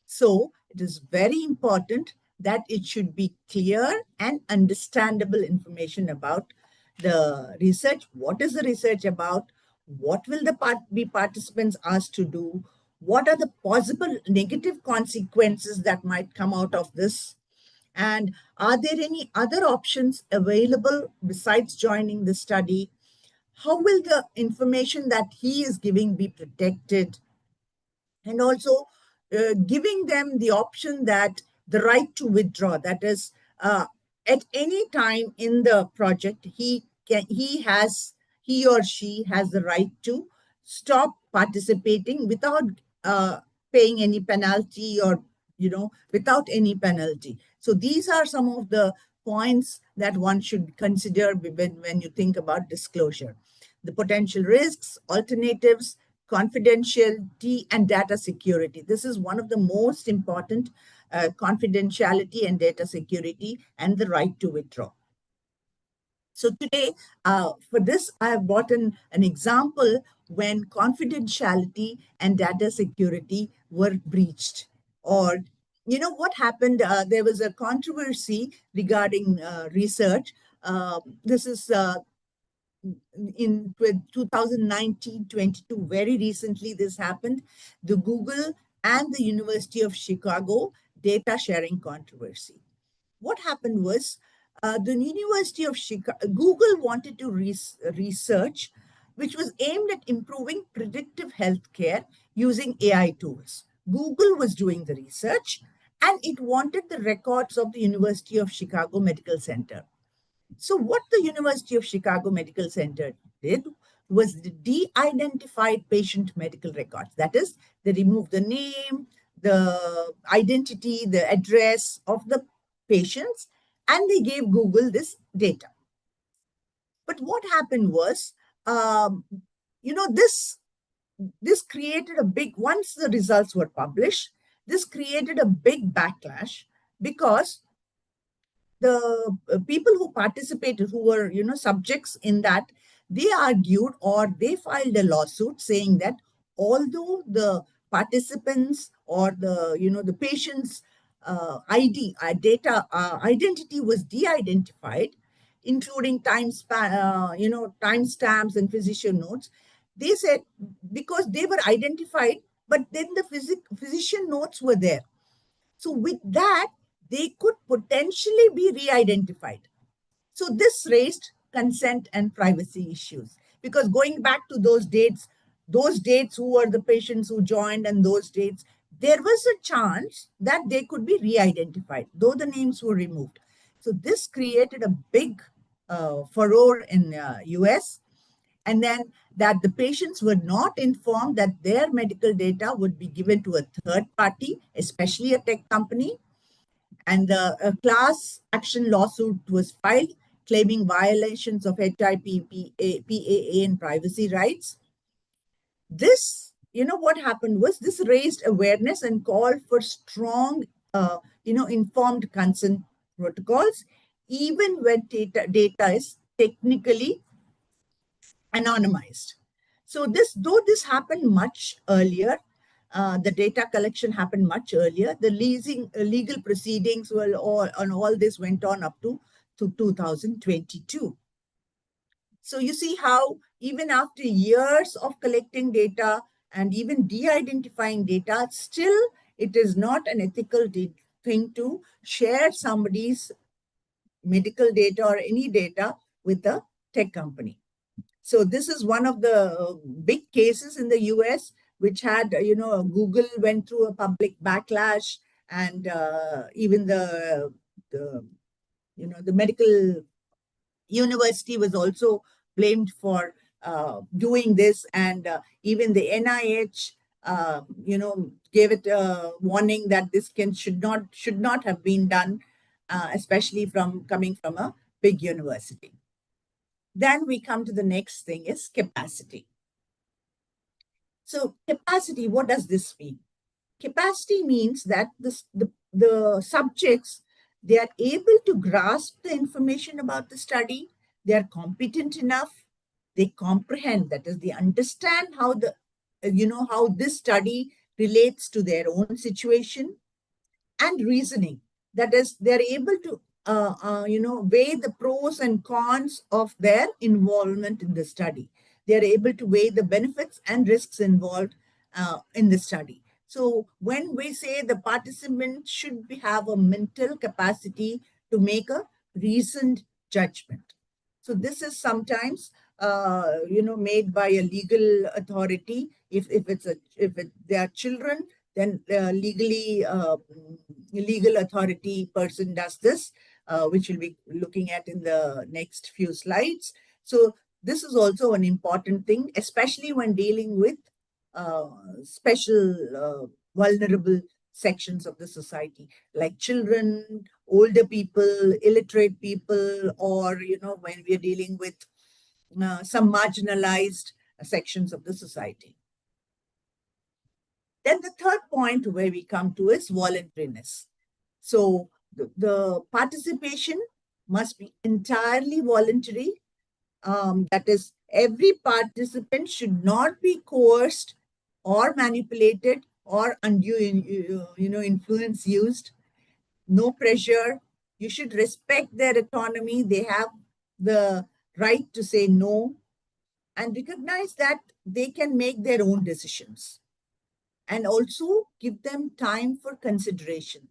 So it is very important that it should be clear and understandable information about the research. What is the research about? What will the be participants asked to do? What are the possible negative consequences that might come out of this? And are there any other options available besides joining the study? How will the information that he is giving be protected? And also giving them the option that the right to withdraw, that is, at any time in the project, he or she has the right to stop participating without paying any penalty, or without any penalty. So these are some of the points that one should consider when you think about disclosure: the potential risks, alternatives, confidentiality, and data security. This is one of the most important: confidentiality and data security, and the right to withdraw. So today, for this, I have brought an example when confidentiality and data security were breached. Or, what happened? There was a controversy regarding research. This is in 2019-22, very recently this happened, the Google and the University of Chicago data sharing controversy. What happened was, the University of Chicago, Google wanted to research which was aimed at improving predictive healthcare using AI tools. Google was doing the research, and it wanted the records of the University of Chicago Medical Center. So what the University of Chicago Medical Center did was de-identified patient medical records. That is, they removed the name, the identity, the address of the patients, and they gave Google this data. But what happened was, this created a big, once the results were published, this created a big backlash, because the people who participated, who were subjects in that, they argued, or they filed a lawsuit saying that although the participants or the patient's ID data identity was de-identified, including timestamps and physician notes, they said because they were identified, but then the physician notes were there. So with that, they could potentially be re-identified. So this raised consent and privacy issues, because going back to those dates, who were the patients who joined, and those dates, there was a chance that they could be re-identified, though the names were removed. So this created a big furore in US, and then that the patients were not informed that their medical data would be given to a third party, especially a tech company. And a class action lawsuit was filed claiming violations of HIPAA and privacy rights. This, what happened was, this raised awareness and called for strong, informed consent protocols, even when data is technically anonymized. So though this happened much earlier, the data collection happened much earlier, the legal proceedings were all this went on up to 2022. So you see how even after years of collecting data and even de-identifying data, still it is not an ethical thing to share somebody's medical data or any data with a tech company. So this is one of the big cases in the US, which had, Google went through a public backlash. and even the medical university was also blamed for doing this, and even the NIH gave it a warning that this should not have been done, especially from coming from a big university. Then we come to the next thing is capacity. So capacity, what does this mean? Capacity means that the subjects, they are able to grasp the information about the study, they are competent enough, they comprehend, that is, they understand how how this study relates to their own situation, and reasoning, that is, they're able to weigh the pros and cons of their involvement in the study. They're able to weigh the benefits and risks involved in the study. So when we say the participant should have a mental capacity to make a reasoned judgment. So this is sometimes made by a legal authority. If they are children, then legal authority person does this, which we'll be looking at in the next few slides. So this is also an important thing, especially when dealing with special vulnerable sections of the society, like children, older people, illiterate people, or when we are dealing with some marginalized sections of the society. Then the third point where we come to is voluntariness. So the participation must be entirely voluntary. That is, every participant should not be coerced or manipulated or undue influence used. No pressure. You should respect their autonomy. They have the right to say no, and recognize that they can make their own decisions, and also give them time for consideration.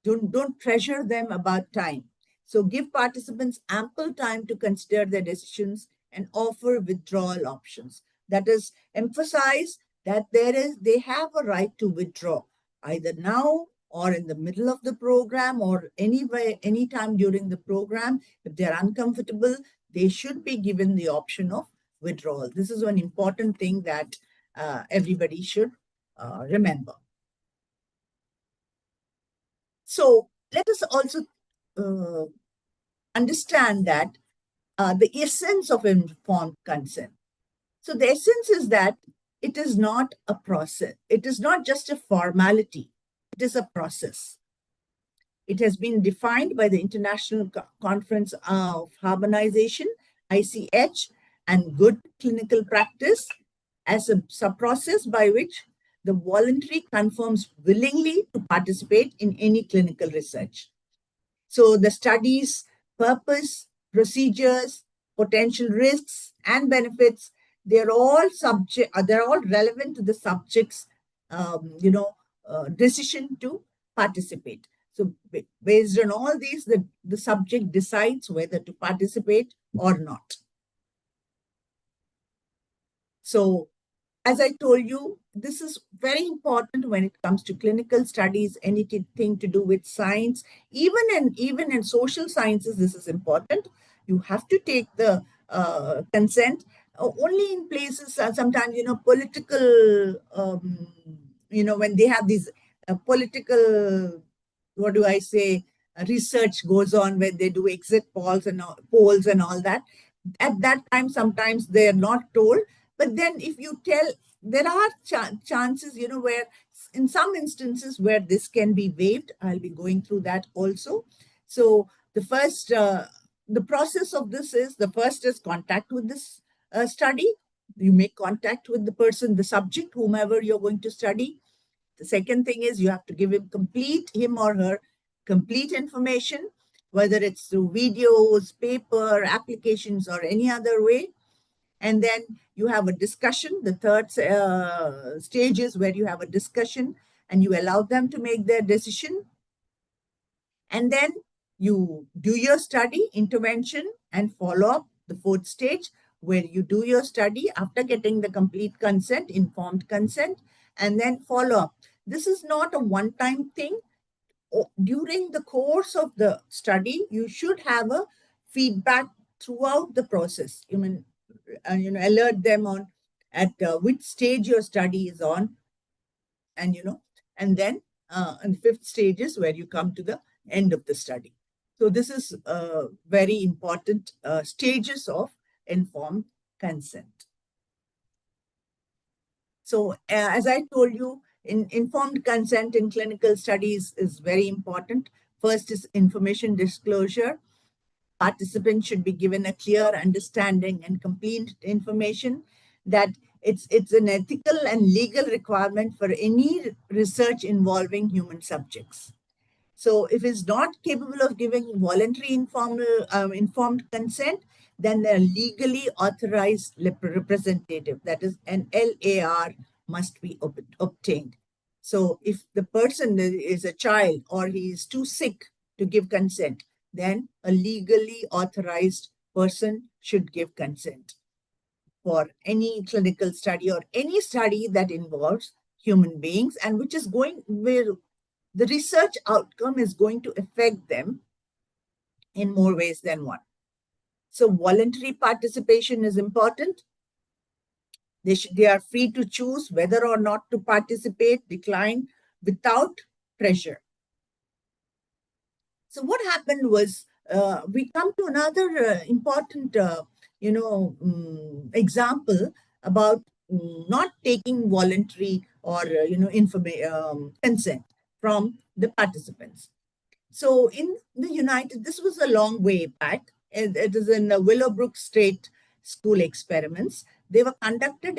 Don't pressure them about time. So give participants ample time to consider their decisions and offer withdrawal options. That is, emphasize that they have a right to withdraw either now or in the middle of the program or any time during the program. If they're uncomfortable, they should be given the option of withdrawal. This is an important thing that everybody should remember. So let us also understand that the essence of informed consent. So the essence is that it is not a process. It is not just a formality. It is a process. It has been defined by the International Conference of Harmonization, ICH, and Good Clinical Practice as a sub-process by which the voluntary conforms willingly to participate in any clinical research. So the study's purpose, procedures, potential risks, and benefits, they're all relevant to the subject's decision to participate. So based on all these, the subject decides whether to participate or not. So as I told you, this is very important when it comes to clinical studies, anything to do with science, even in social sciences, this is important. You have to take the consent only in places, sometimes, political, when they have these political, what do I say, research goes on where they do exit polls and all that. At that time, sometimes they are not told. But then if you tell, there are chances, where in some instances where this can be waived. I'll be going through that also. So the process of this is, the first is contact with this study. You make contact with the person, the subject, whomever you're going to study. The second thing is you have to give him or her complete information, whether it's through videos, paper, applications, or any other way. And then you have a discussion. The third stage is where you have a discussion and you allow them to make their decision. And then you do your study, intervention, and follow up. The fourth stage, where you do your study after getting the complete consent, informed consent, and then follow up. This is not a one-time thing. during the course of the study, you should have a feedback throughout the process. Alert them on at which stage your study is on, and and then and fifth stage is where you come to the end of the study. So this is very important stages of informed consent. So as I told you, informed consent in clinical studies is very important. First is information disclosure. Participants should be given a clear understanding and complete information that it's an ethical and legal requirement for any research involving human subjects. So if it's not capable of giving voluntary informed consent, then a legally authorized representative, that is an LAR, must be obtained. So if the person is a child or he is too sick to give consent, then a legally authorized person should give consent for any clinical study or any study that involves human beings and which is going where the research outcome is going to affect them in more ways than one. So voluntary participation is important. They are free to choose whether or not to participate, decline without pressure. So what happened was we come to another important, example about not taking voluntary or, consent from the participants. So in the United, this was a long way back. It is in the Willowbrook State School experiments. They were conducted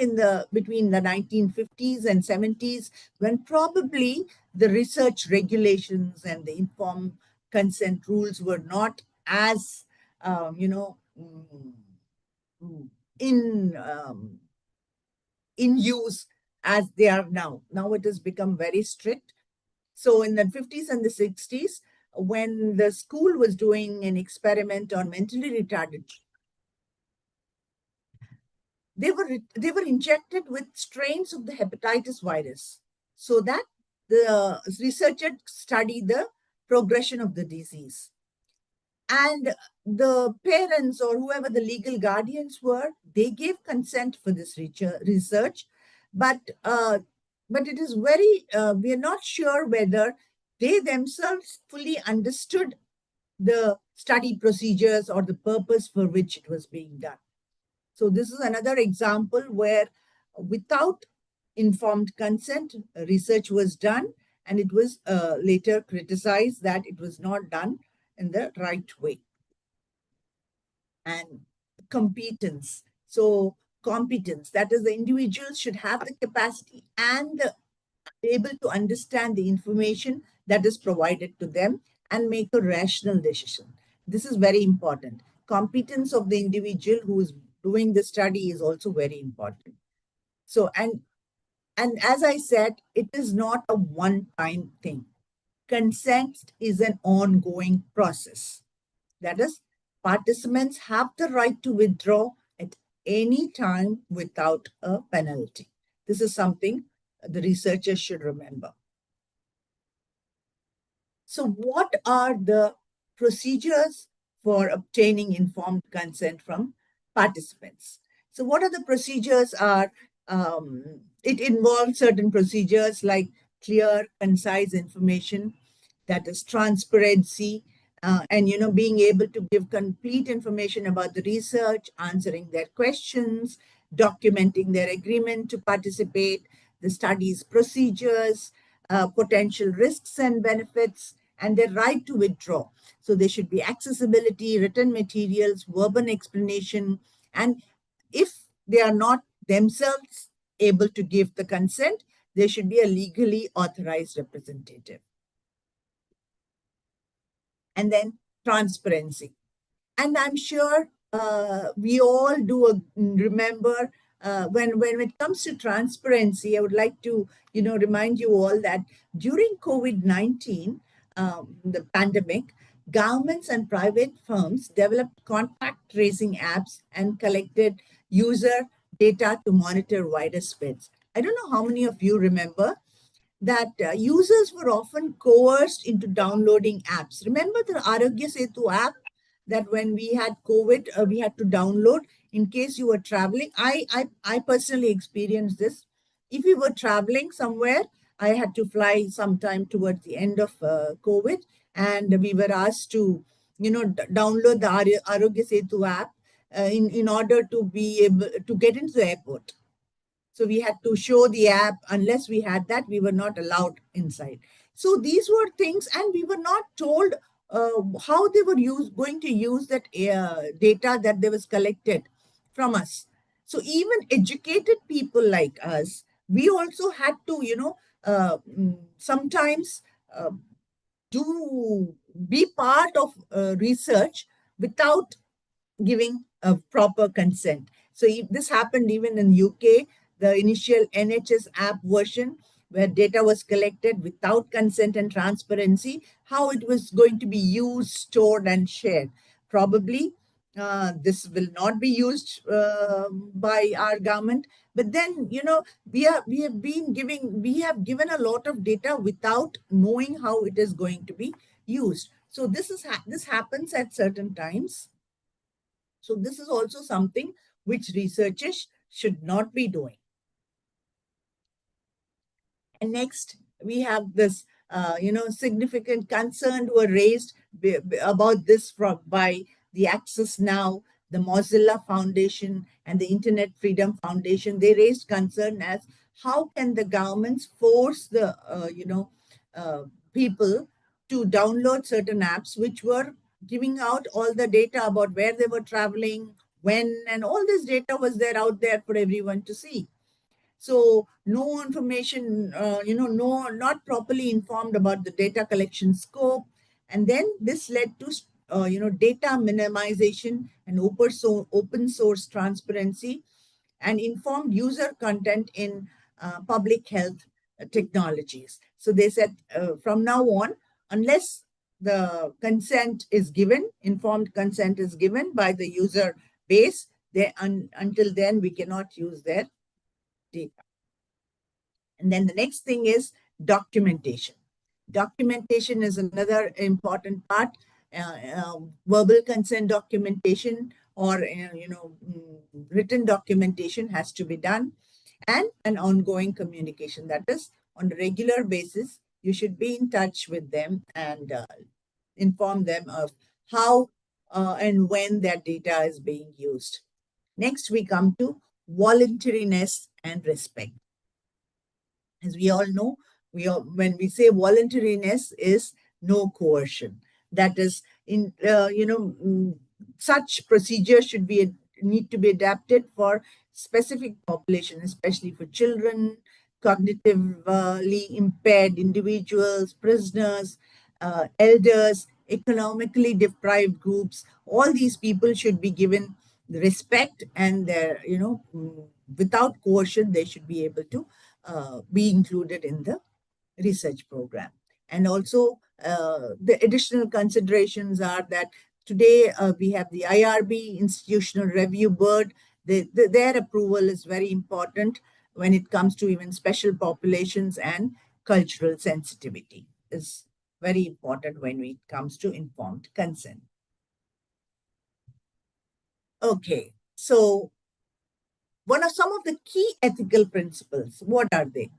between the 1950s and 70s, when probably the research regulations and the informed consent rules were not as, in use as they are now. Now it has become very strict. So in the 50s and the 60s, when the school was doing an experiment on mentally retarded, they were injected with strains of the hepatitis virus so that the researchers study the progression of the disease. And the parents or whoever the legal guardians were, they gave consent for this research, but it is very, we are not sure whether they themselves fully understood the study procedures or the purpose for which it was being done. So this is another example where without informed consent, research was done, and it was later criticized that it was not done in the right way. And competence. So competence, that is, the individuals should have the capacity and able to understand the information that is provided to them and make a rational decision. This is very important. Competence of the individual who is doing the study is also very important. So, and as I said, it is not a one-time thing. Consent is an ongoing process. That is, participants have the right to withdraw at any time without a penalty. This is something the researchers should remember. So what are the procedures for obtaining informed consent from participants? So what are the procedures it involves certain procedures like clear, concise information, that is transparency, and being able to give complete information about the research, answering their questions, documenting their agreement to participate, the study's procedures, potential risks and benefits, and their right to withdraw. So there should be accessibility, written materials, verbal explanation, and if they are not themselves able to give the consent, there should be a legally authorized representative. And then transparency. And I'm sure we all do remember when it comes to transparency, I would like to remind you all that during COVID-19, the pandemic, governments and private firms developed contact tracing apps and collected user data to monitor virus spreads. I don't know how many of you remember that users were often coerced into downloading apps. Remember the Arogya Setu app that when we had COVID, we had to download in case you were traveling. I personally experienced this. If we were traveling somewhere, I had to fly sometime towards the end of COVID, and we were asked to, download the Arogya Setu app in order to be able to get into the airport. So we had to show the app. Unless we had that, we were not allowed inside. So these were things, and we were not told how they were going to use that data that they was collected from us. So even educated people like us, we also had to, sometimes uh, do be part of research without giving a proper consent. So this happened even in UK, the initial NHS app version where data was collected without consent and transparency, how it was going to be used, stored, and shared. Probably this will not be used by our government. But then, we have given a lot of data without knowing how it is going to be used. So this happens at certain times. So this is also something which researchers should not be doing. And next, we have this, significant concerns were raised about this by the Access Now, the Mozilla Foundation, and the Internet Freedom Foundation. They raised concern as how can the governments force the, people to download certain apps which were giving out all the data about where they were traveling, when, and all this data was there out there for everyone to see. So no information, no, not properly informed about the data collection scope. And then this led to, data minimization and open source transparency and informed user content in public health technologies. So they said from now on, unless the consent is given, informed consent is given by the user base, until then we cannot use their data. And then the next thing is documentation. Documentation is another important part. Verbal consent documentation or written documentation has to be done, and an ongoing communication. That is, on a regular basis, you should be in touch with them and inform them of how and when their data is being used. Next, we come to voluntariness and respect. As we all know, when we say voluntariness is no coercion. That is, such procedures need to be adapted for specific population, especially for children, cognitively impaired individuals, prisoners, elders, economically deprived groups. All these people should be given respect, and without coercion, they should be able to be included in the research program. And also, the additional considerations are that today we have the IRB, Institutional Review Board. Their approval is very important when it comes to even special populations, and cultural sensitivity is very important when it comes to informed consent. Okay, so some of the key ethical principles, what are they?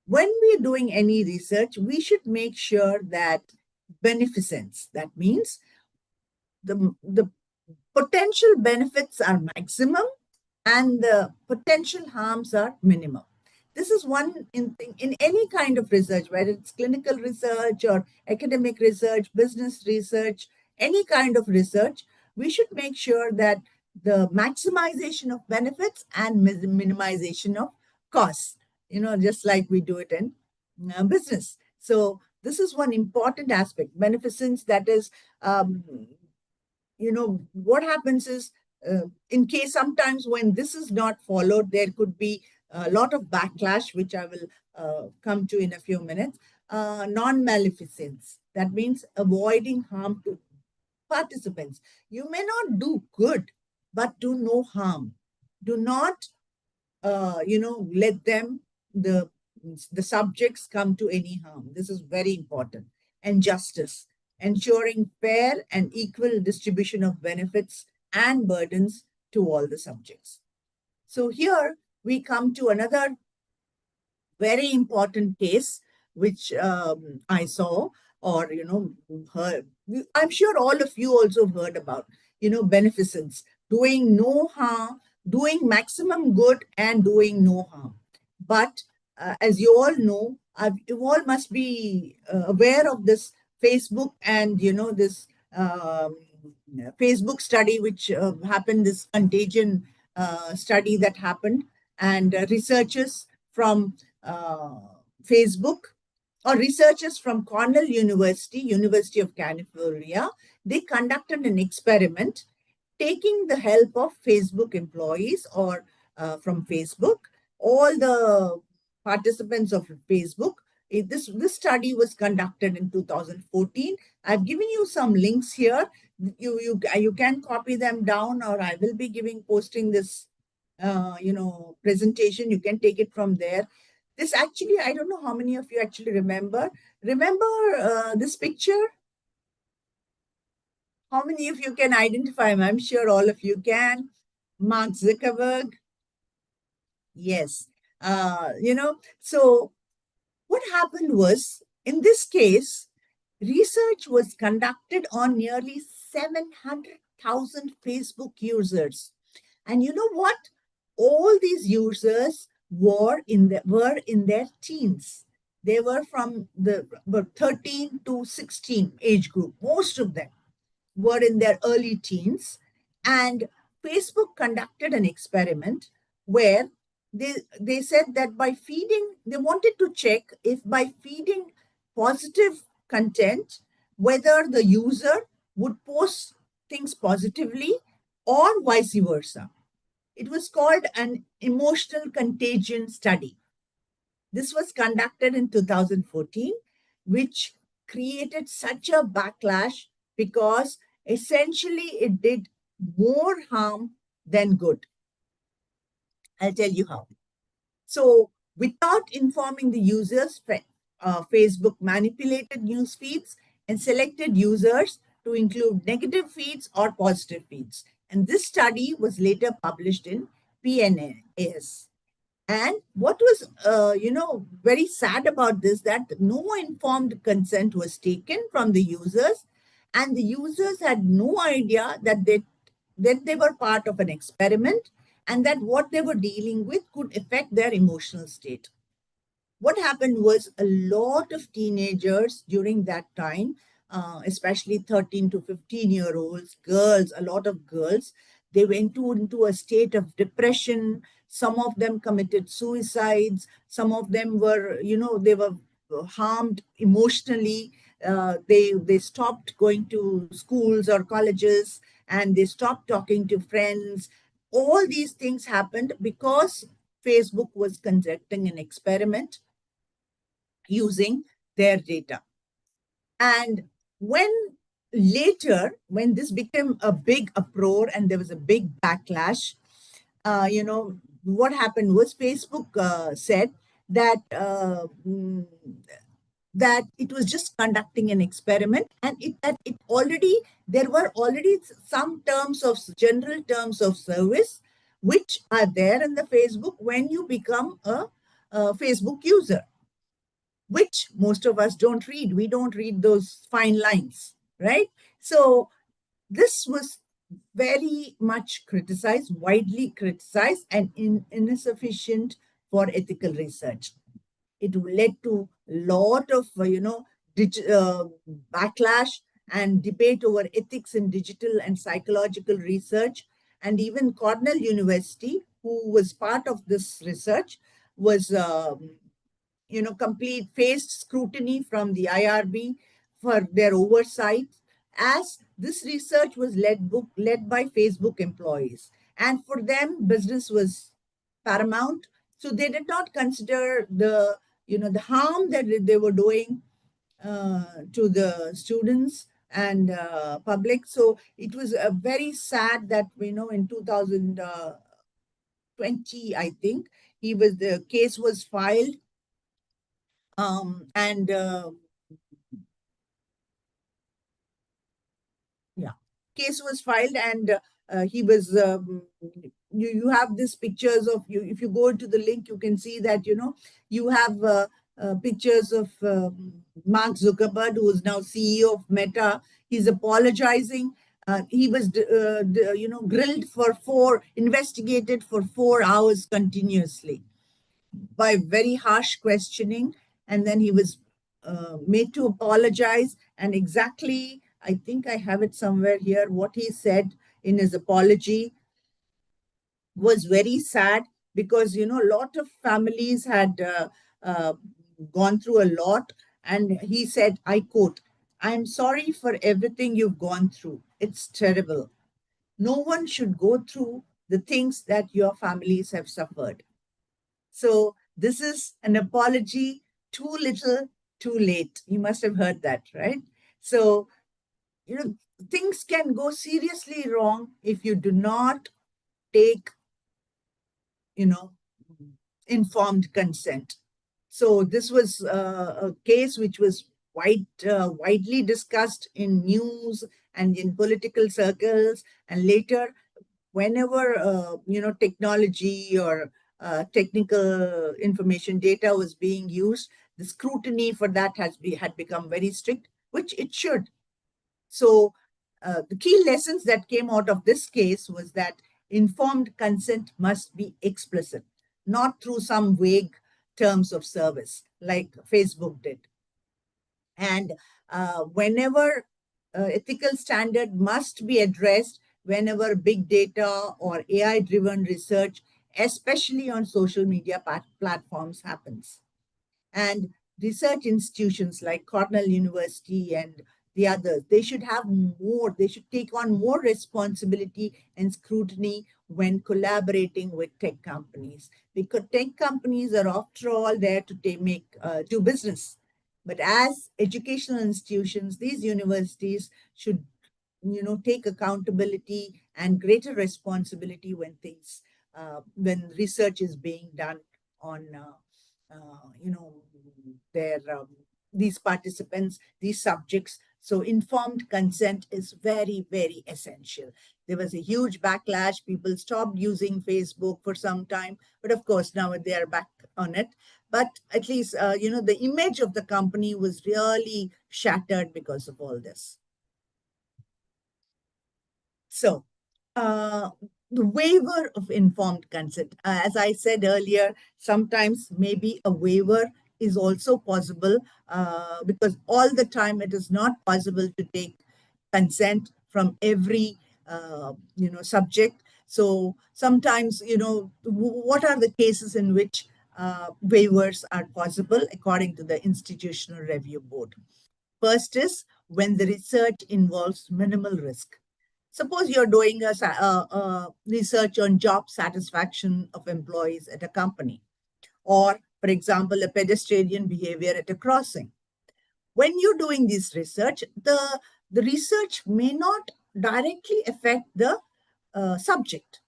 When we're doing any research, we should make sure that beneficence, that means the potential benefits are maximum and the potential harms are minimum. This is one thing in any kind of research, whether it's clinical research or academic research, business research, any kind of research, we should make sure that the maximization of benefits and minimization of costs, just like we do it in business. So this is one important aspect, beneficence. That is, what happens is, in case sometimes when this is not followed, there could be a lot of backlash, which I will come to in a few minutes. Non-maleficence, that means avoiding harm to participants. You may not do good, but do no harm. Do not, let them, the the subjects come to any harm. This is very important. And justice, ensuring fair and equal distribution of benefits and burdens to all the subjects. So here we come to another very important case which I saw, or heard. I'm sure all of you also heard about, beneficence, doing no harm, doing maximum good and doing no harm. But as you all know, you all must be aware of this Facebook and this um, Facebook study which happened, this contagion study that happened, and researchers from uh, Facebook, or researchers from Cornell University, University of California, they conducted an experiment taking the help of Facebook employees, or from Facebook, all the participants of Facebook. This study was conducted in 2014. I've given you some links here. You can copy them down, or I will be posting this presentation. You can take it from there. This actually, I don't know how many of you actually remember. Remember this picture? How many of you can identify him? I'm sure all of you can. Mark Zuckerberg. Yes. So what happened was, in this case, research was conducted on nearly 700,000 Facebook users. And you know what? All these users were in their teens. They were from the 13 to 16 age group. Most of them were in their early teens. And Facebook conducted an experiment where they said that they wanted to check if by feeding positive content, whether the user would post things positively or vice versa. It was called an emotional contagion study. This was conducted in 2014, which created such a backlash because essentially it did more harm than good. I'll tell you how. So, without informing the users, Facebook manipulated news feeds and selected users to include negative feeds or positive feeds. And this study was later published in PNAS. And what was, very sad about this, that no informed consent was taken from the users, and the users had no idea that they were part of an experiment, and that what they were dealing with could affect their emotional state. What happened was, a lot of teenagers during that time, especially 13 to 15-year-olds, girls, a lot of girls, they went into a state of depression. Some of them committed suicides. Some of them were, they were harmed emotionally. They stopped going to schools or colleges, and they stopped talking to friends. All these things happened because Facebook was conducting an experiment using their data. And when this became a big uproar and there was a big backlash, what happened was, Facebook said that that it was just conducting an experiment, and it already, there were already some general terms of service which are there in the Facebook when you become a Facebook user, which most of us don't read. We don't read those fine lines, right? So this was very much criticized, widely criticized, and insufficient for ethical research. It led to a lot of, backlash and debate over ethics in digital and psychological research. And even Cornell University, who was part of this research, was complete faced scrutiny from the IRB for their oversight, as this research was led by Facebook employees. And for them, business was paramount. So they did not consider the harm that they were doing to the students and public. So it was very sad that, in 2020, I think, the case was filed, And yeah, case was filed, and he was you have these pictures of you. If you go into the link, you can see that you have pictures of Mark Zuckerberg, who is now CEO of Meta. He's apologizing. He was grilled for investigated for 4 hours continuously by very harsh questioning, and then he was made to apologize. And exactly, I think I have it somewhere here, what he said in his apology was very sad, because a lot of families had uh, gone through a lot. And he said, I quote, "I'm sorry for everything you've gone through. It's terrible. No one should go through the things that your families have suffered." So this is an apology, too little, too late. You must have heard that, right? So, things can go seriously wrong if you do not take, you know, informed consent. So this was a case which was widely discussed in news and in political circles. And later, whenever technology or technical information data was being used, the scrutiny for that had become very strict, which it should. So the key lessons that came out of this case was that informed consent must be explicit, not through some vague terms of service like Facebook did. And whenever ethical standard must be addressed, whenever big data or AI-driven research, especially on social media platforms, happens. And research institutions like Cornell University and the others, they should take on more responsibility and scrutiny when collaborating with tech companies, because tech companies are after all there to do business. But as educational institutions, these universities should take accountability and greater responsibility when research is being done on their these participants, these subjects. So informed consent is very, very essential. There was a huge backlash. People stopped using Facebook for some time, but of course now they are back on it. But at least the image of the company was really shattered because of all this. So, the waiver of informed consent, as I said earlier, sometimes maybe a waiver is also possible, because all the time it is not possible to take consent from every subject. So sometimes, what are the cases in which waivers are possible according to the Institutional Review Board? First is when the research involves minimal risk. Suppose you're doing a research on job satisfaction of employees at a company, or, for example, a pedestrian behavior at a crossing. When you're doing this research, the research may not directly affect the subject.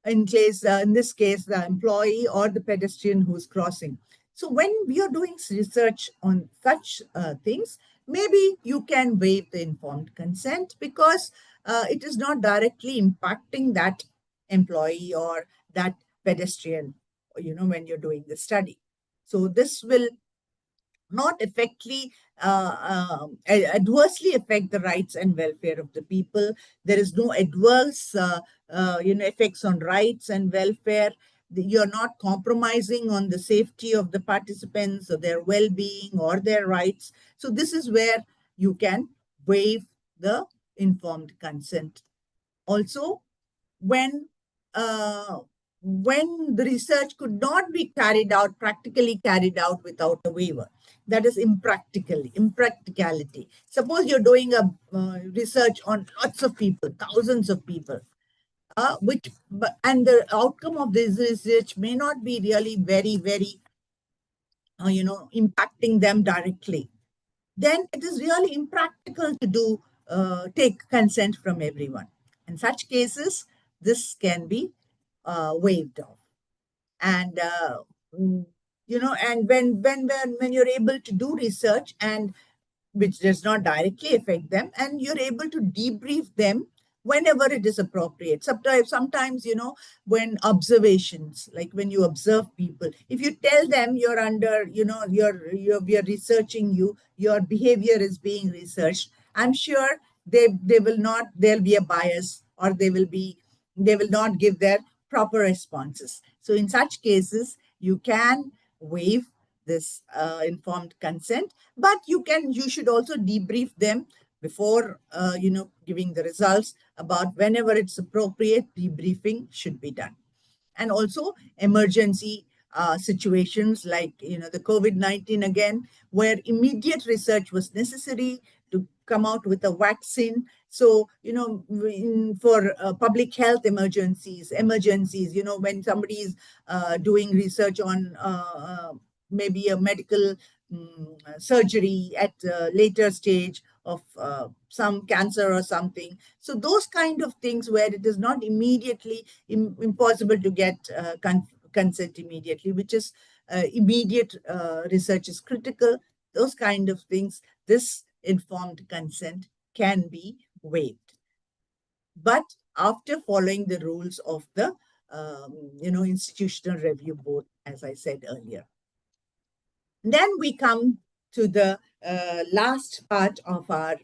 In this case, the employee or the pedestrian who's crossing. So when we are doing research on such things, maybe you can waive the informed consent, because it is not directly impacting that employee or that pedestrian, when you're doing the study. So this will not adversely affect the rights and welfare of the people. There is no adverse effects on rights and welfare. You're not compromising on the safety of the participants or their well-being or their rights. So this is where you can waive the informed consent. Also, when the research could not be practically carried out without a waiver. That is impracticality. Suppose you're doing a research on lots of people, thousands of people, and the outcome of this research may not be really very, very, impacting them directly. Then it is really impractical to take consent from everyone. In such cases, this can be waived off. And and when you're able to do research and which does not directly affect them, and you're able to debrief them whenever it is appropriate. Sometimes, when observations, like when you observe people, if you tell them you're under, we are researching you, your behavior is being researched, I'm sure they will not, there'll be a bias, or they will not give their proper responses. So in such cases, you can waive this informed consent, but you should also debrief them before giving the results. About whenever it's appropriate, debriefing should be done. And also emergency situations like the COVID-19 again, where immediate research was necessary to come out with a vaccine. So for public health emergencies, when somebody is doing research on maybe a medical surgery at a later stage of some cancer or something. So those kind of things where it is not immediately impossible to get consent immediately, which is immediate research is critical. Those kind of things, this informed consent can be waived, but after following the rules of the institutional review board, as I said earlier. Then we come to the last part of our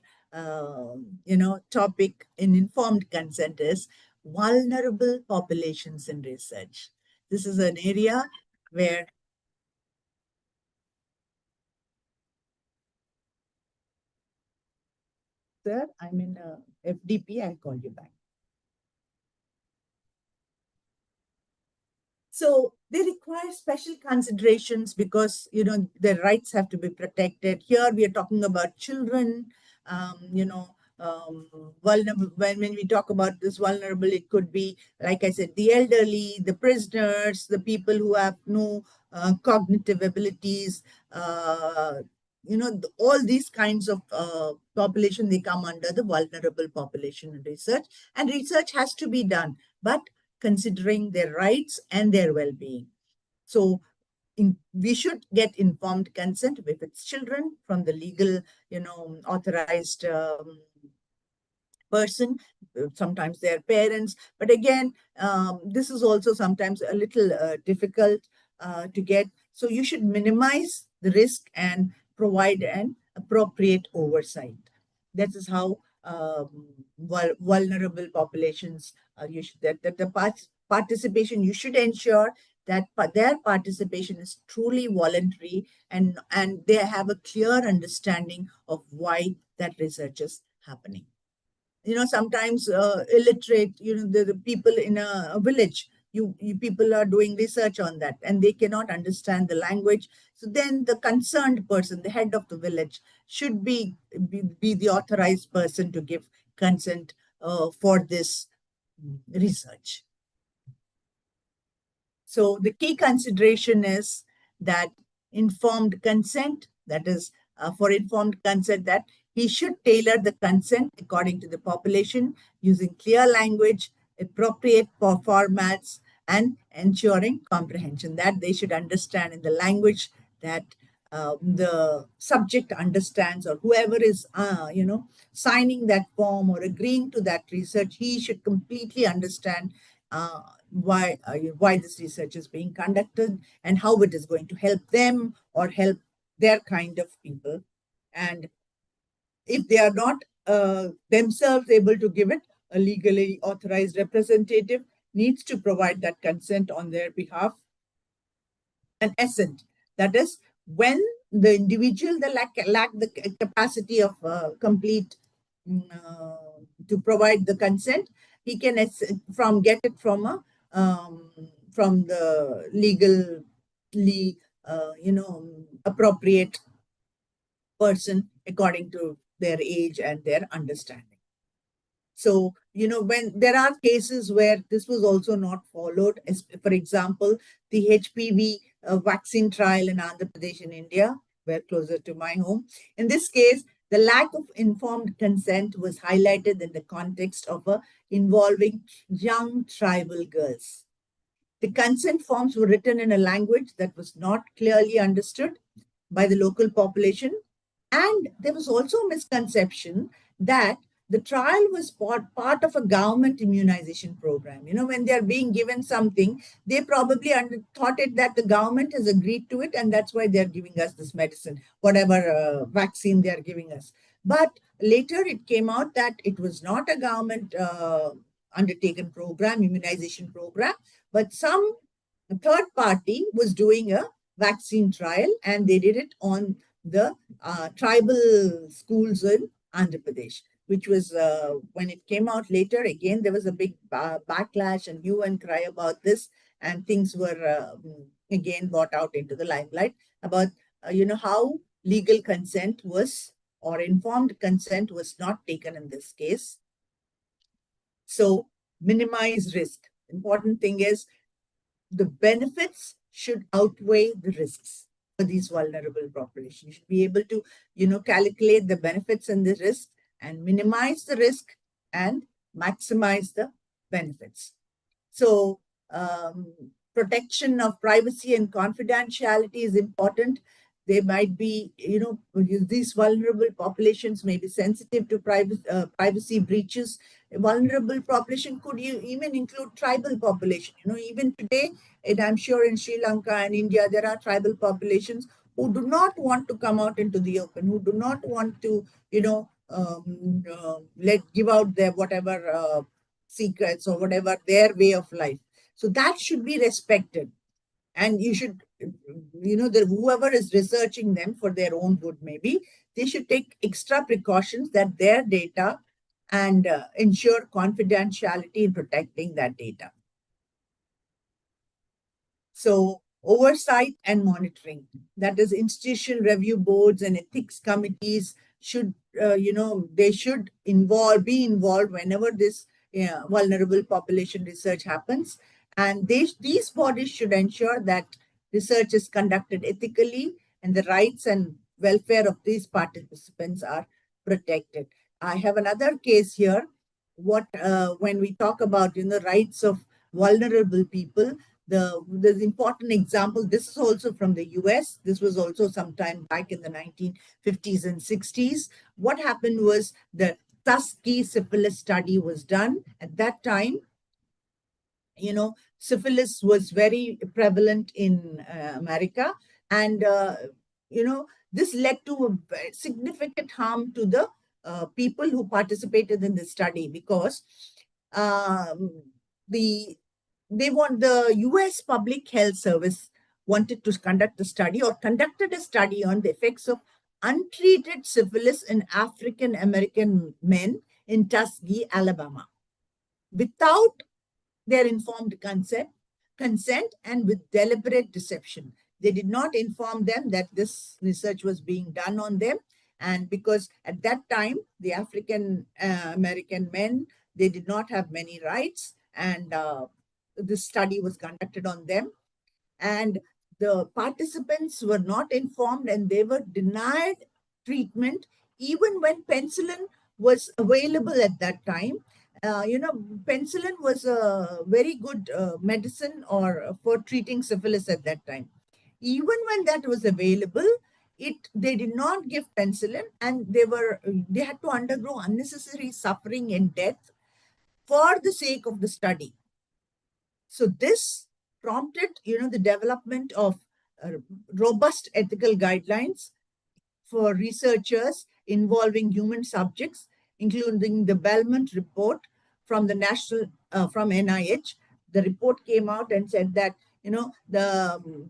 topic in informed consent is vulnerable populations in research. This is an area where sir, I'm in FDP, I'll call you back. So they require special considerations because, their rights have to be protected. Here we are talking about children, vulnerable. When we talk about this vulnerable, it could be, like I said, the elderly, the prisoners, the people who have no cognitive abilities, all these kinds of population, they come under the vulnerable population research, and research has to be done, but considering their rights and their well-being. So we should get informed consent if it's children from the legal, authorized person, sometimes their parents. But again, this is also sometimes a little difficult to get. So you should minimize the risk and provide an appropriate oversight. That is how vulnerable populations, the participation, you should ensure that their participation is truly voluntary, and they have a clear understanding of why that research is happening. Sometimes illiterate, the people in a village, you people are doing research on that and they cannot understand the language. So then the concerned person, the head of the village, should be the authorized person to give consent for this research. So the key consideration is that informed consent, that is for informed consent, that he should tailor the consent according to the population, using clear language, appropriate formats, and ensuring comprehension, that they should understand in the language that the subject understands, or whoever is, signing that form or agreeing to that research, he should completely understand why this research is being conducted and how it is going to help them or help their kind of people. And if they are not themselves able to give it, a legally authorized representative needs to provide that consent on their behalf. An assent, that is, when the individual lack the capacity of complete to provide the consent, he can get it from from the legally appropriate person according to their age and their understanding. So, when there are cases where this was also not followed, as, for example, the HPV vaccine trial in Andhra Pradesh in India, where closer to my home. In this case, the lack of informed consent was highlighted in the context of involving young tribal girls. The consent forms were written in a language that was not clearly understood by the local population. And there was also a misconception that the trial was part of a government immunization program. When they are being given something, they probably thought it that the government has agreed to it, and that's why they're giving us this medicine, whatever vaccine they are giving us. But later it came out that it was not a government undertaken program, immunization program, but some third party was doing a vaccine trial, and they did it on the tribal schools in Andhra Pradesh, which was when it came out later. Again, there was a big backlash and hue and cry about this, and things were again brought out into the limelight about how legal consent was, or informed consent was not taken in this case. So minimize risk. Important thing is the benefits should outweigh the risks for these vulnerable populations. You should be able to, calculate the benefits and the risks and minimize the risk and maximize the benefits. So protection of privacy and confidentiality is important. They might be, these vulnerable populations may be sensitive to privacy breaches. A vulnerable population could even include tribal population. Even today, and I'm sure in Sri Lanka and India, there are tribal populations who do not want to come out into the open, who do not want to, give out their whatever secrets or whatever their way of life. So that should be respected. And you should, whoever is researching them for their own good, maybe they should take extra precautions that their data and ensure confidentiality in protecting that data. So oversight and monitoring, that is institutional review boards and ethics committees should, they should be involved whenever this vulnerable population research happens. And these bodies should ensure that research is conducted ethically and the rights and welfare of these participants are protected. I have another case here. When we talk about rights of vulnerable people, the important example, this is also from the US. This was also sometime back in the 1950s and 60s. What happened was the Tuskegee syphilis study was done. At that time, syphilis was very prevalent in America. And, this led to a significant harm to the people who participated in the study, because the US Public Health Service wanted to conduct a study, or conducted a study, on the effects of untreated syphilis in African American men in Tuskegee, Alabama, without their informed consent and with deliberate deception. They did not inform them that this research was being done on them. And because at that time, the African American men, they did not have many rights, and this study was conducted on them. And the participants were not informed, and they were denied treatment even when penicillin was available at that time. Penicillin was a very good medicine for treating syphilis at that time. Even when that was available, they did not give penicillin, and they had to undergo unnecessary suffering and death for the sake of the study. So this prompted, the development of robust ethical guidelines for researchers involving human subjects, including the Belmont report from from NIH. The report came out and said that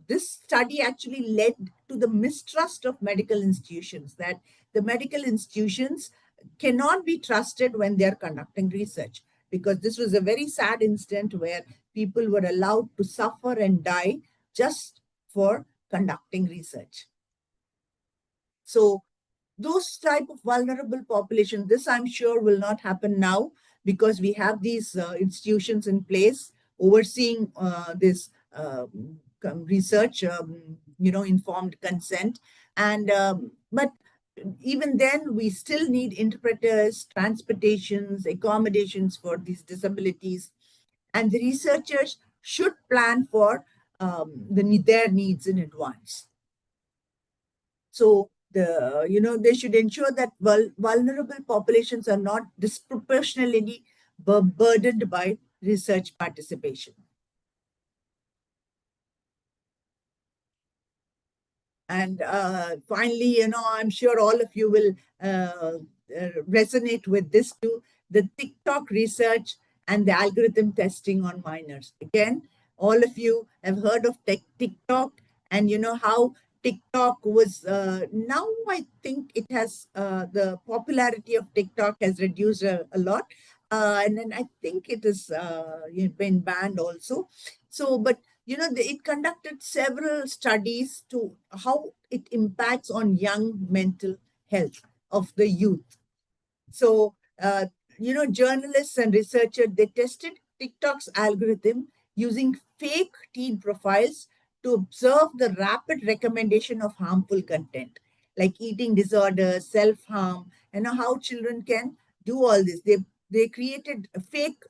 this study actually led to the mistrust of medical institutions, that the medical institutions cannot be trusted when they are conducting research, because this was a very sad incident where people were allowed to suffer and die just for conducting research. So those type of vulnerable population, this I'm sure will not happen now, because we have these institutions in place overseeing this research, informed consent. And but even then, we still need interpreters, transportations, accommodations for these disabilities. And the researchers should plan for their needs in advance. So they should ensure that vulnerable populations are not disproportionately burdened by research participation. And finally, I'm sure all of you will resonate with this too, the TikTok research and the algorithm testing on minors. Again, all of you have heard of TikTok, and you know how TikTok was, now I think it has, the popularity of TikTok has reduced a lot. And then I think it has been banned also. So, but it conducted several studies to how it impacts on young mental health of the youth. So, journalists and researchers, they tested TikTok's algorithm using fake teen profiles to observe the rapid recommendation of harmful content, like eating disorders, self-harm, and how children can do all this. They created fake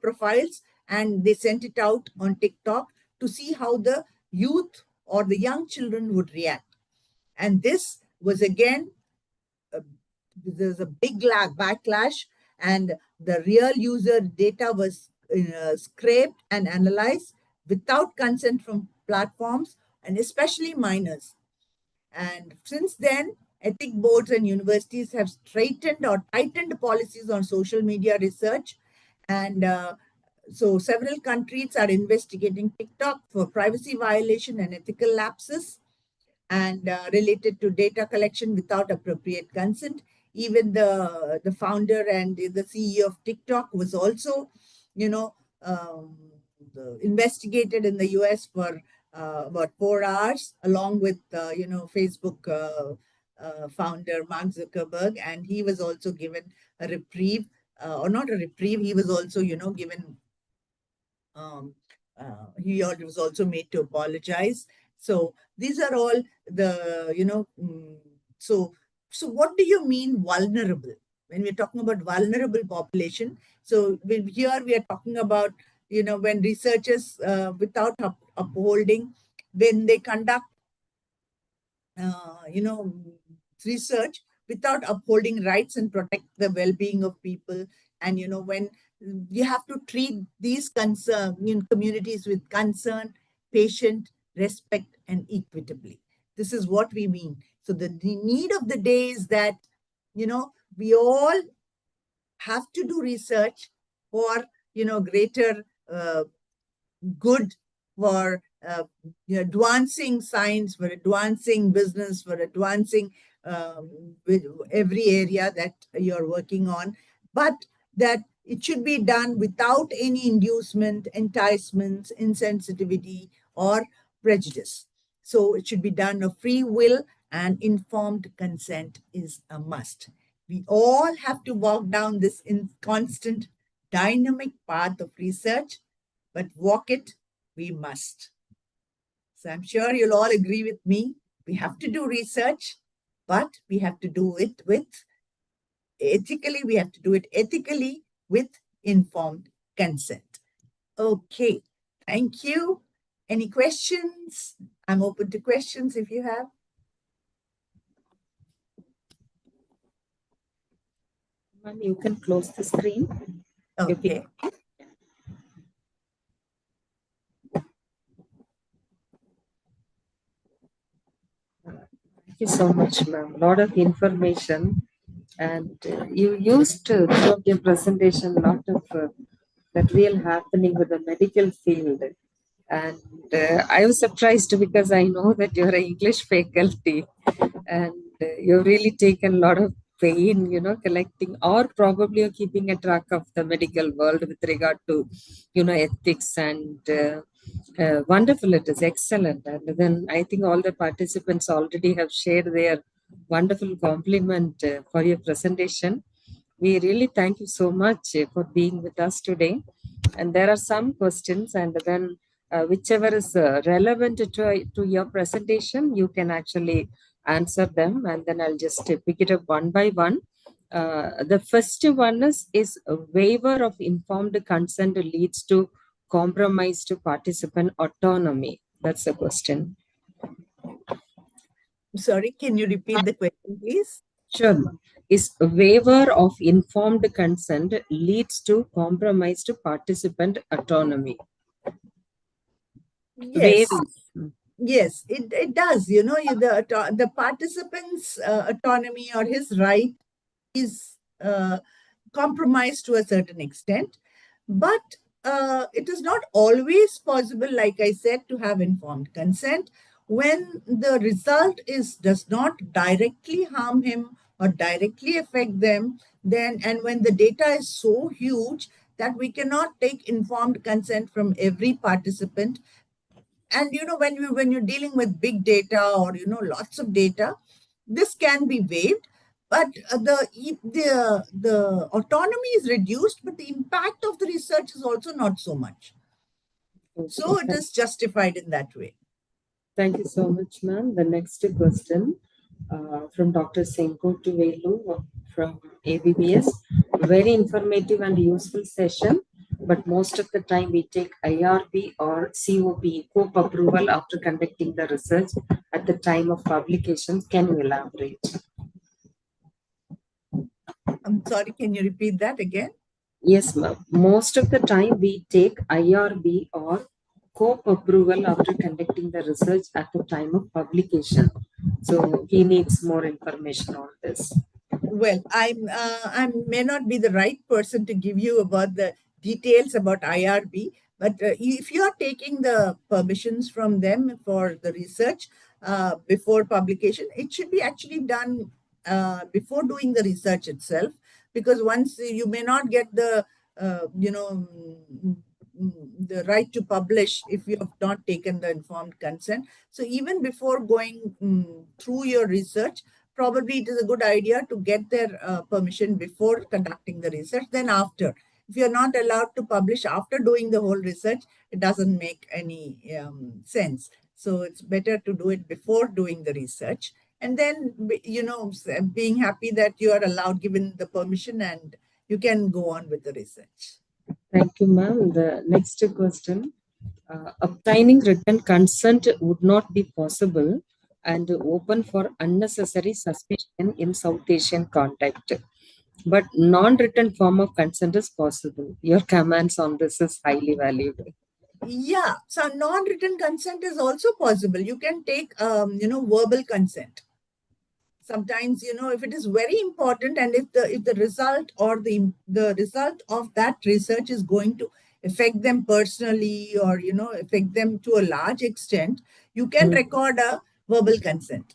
profiles and they sent it out on TikTok to see how the youth or the young children would react. And this was again, there's a big backlash, and the real user data was scraped and analyzed without consent from platforms, and especially minors. And since then, ethic boards and universities have straightened or tightened policies on social media research. And so several countries are investigating TikTok for privacy violation and ethical lapses, and related to data collection without appropriate consent. Even the founder and the CEO of TikTok was also, um, investigated in the US for about 4 hours, along with Facebook founder Mark Zuckerberg, and he was also given a reprieve, or not a reprieve. He was also given. He was also made to apologize. So these are all the, so what do you mean vulnerable? When we're talking about vulnerable population, so here we are talking about, when researchers, without upholding, when they conduct, research without upholding rights and protect the well-being of people. And, when you have to treat these communities with concern, patient, respect, and equitably. This is what we mean. So the need of the day is that, we all have to do research for, greater good, for advancing science, for advancing business, for advancing with every area that you're working on, but that it should be done without any inducement, enticements, insensitivity, or prejudice. So it should be done of free will, and informed consent is a must. We all have to walk down this constant dynamic path of research, but walk it we must. So I'm sure you'll all agree with me. We have to do research, but we have to do it ethically. We have to do it ethically with informed consent. Okay, thank you. Any questions? I'm open to questions if you have. You can close the screen. Okay. Thank you so much, ma'am. A lot of information, and you used throughout your presentation a lot of that real happening with the medical field. And I was surprised because I know that you're an English faculty, and you've really taken a lot of pain, collecting, or probably you're keeping a track of the medical world with regard to, ethics, and wonderful. It is excellent. And then I think all the participants already have shared their wonderful compliment for your presentation. We really thank you so much for being with us today. And there are some questions, and then whichever is relevant to your presentation, you can actually answer them, and then I'll just pick it up one by one. The first one is a waiver of informed consent leads to compromised participant autonomy? That's the question. Sorry, can you repeat the question, please? Sure. Is a waiver of informed consent leads to compromised participant autonomy? Yes. Waiving. Yes, it does. The participant's autonomy or his right is compromised to a certain extent, but it is not always possible, like I said, to have informed consent when the result does not directly harm him or directly affect them. Then, and when the data is so huge that we cannot take informed consent from every participant. And when you're dealing with big data or lots of data, this can be waived, but the autonomy is reduced, but the impact of the research is also not so much. So it is justified in that way. Thank you so much, ma'am. The next question from Dr. Senko Tuvelu from ABBS. Very informative and useful session, but most of the time we take IRB or COP approval after conducting the research at the time of publication. Can you elaborate? I'm sorry, can you repeat that again? Yes, ma'am. Most of the time we take IRB or COP approval after conducting the research at the time of publication. So he needs more information on this. Well, I may not be the right person to give you about the details about IRB, but if you are taking the permissions from them for the research before publication, it should be actually done before doing the research itself, because once you may not get the the right to publish if you have not taken the informed consent. So even before going through your research, probably it is a good idea to get their permission before conducting the research. Then after, if you're not allowed to publish after doing the whole research, it doesn't make any sense. So it's better to do it before doing the research. And then, being happy that you are allowed, given the permission, and you can go on with the research. Thank you, ma'am. The next question. Obtaining written consent would not be possible and open for unnecessary suspicion in South Asian context. But non-written form of consent is possible. Your comments on this is highly valuable. Yeah, so non-written consent is also possible. You can take, verbal consent. Sometimes, if it is very important, and if the result or the result of that research is going to affect them personally, or affect them to a large extent, you can record a verbal consent.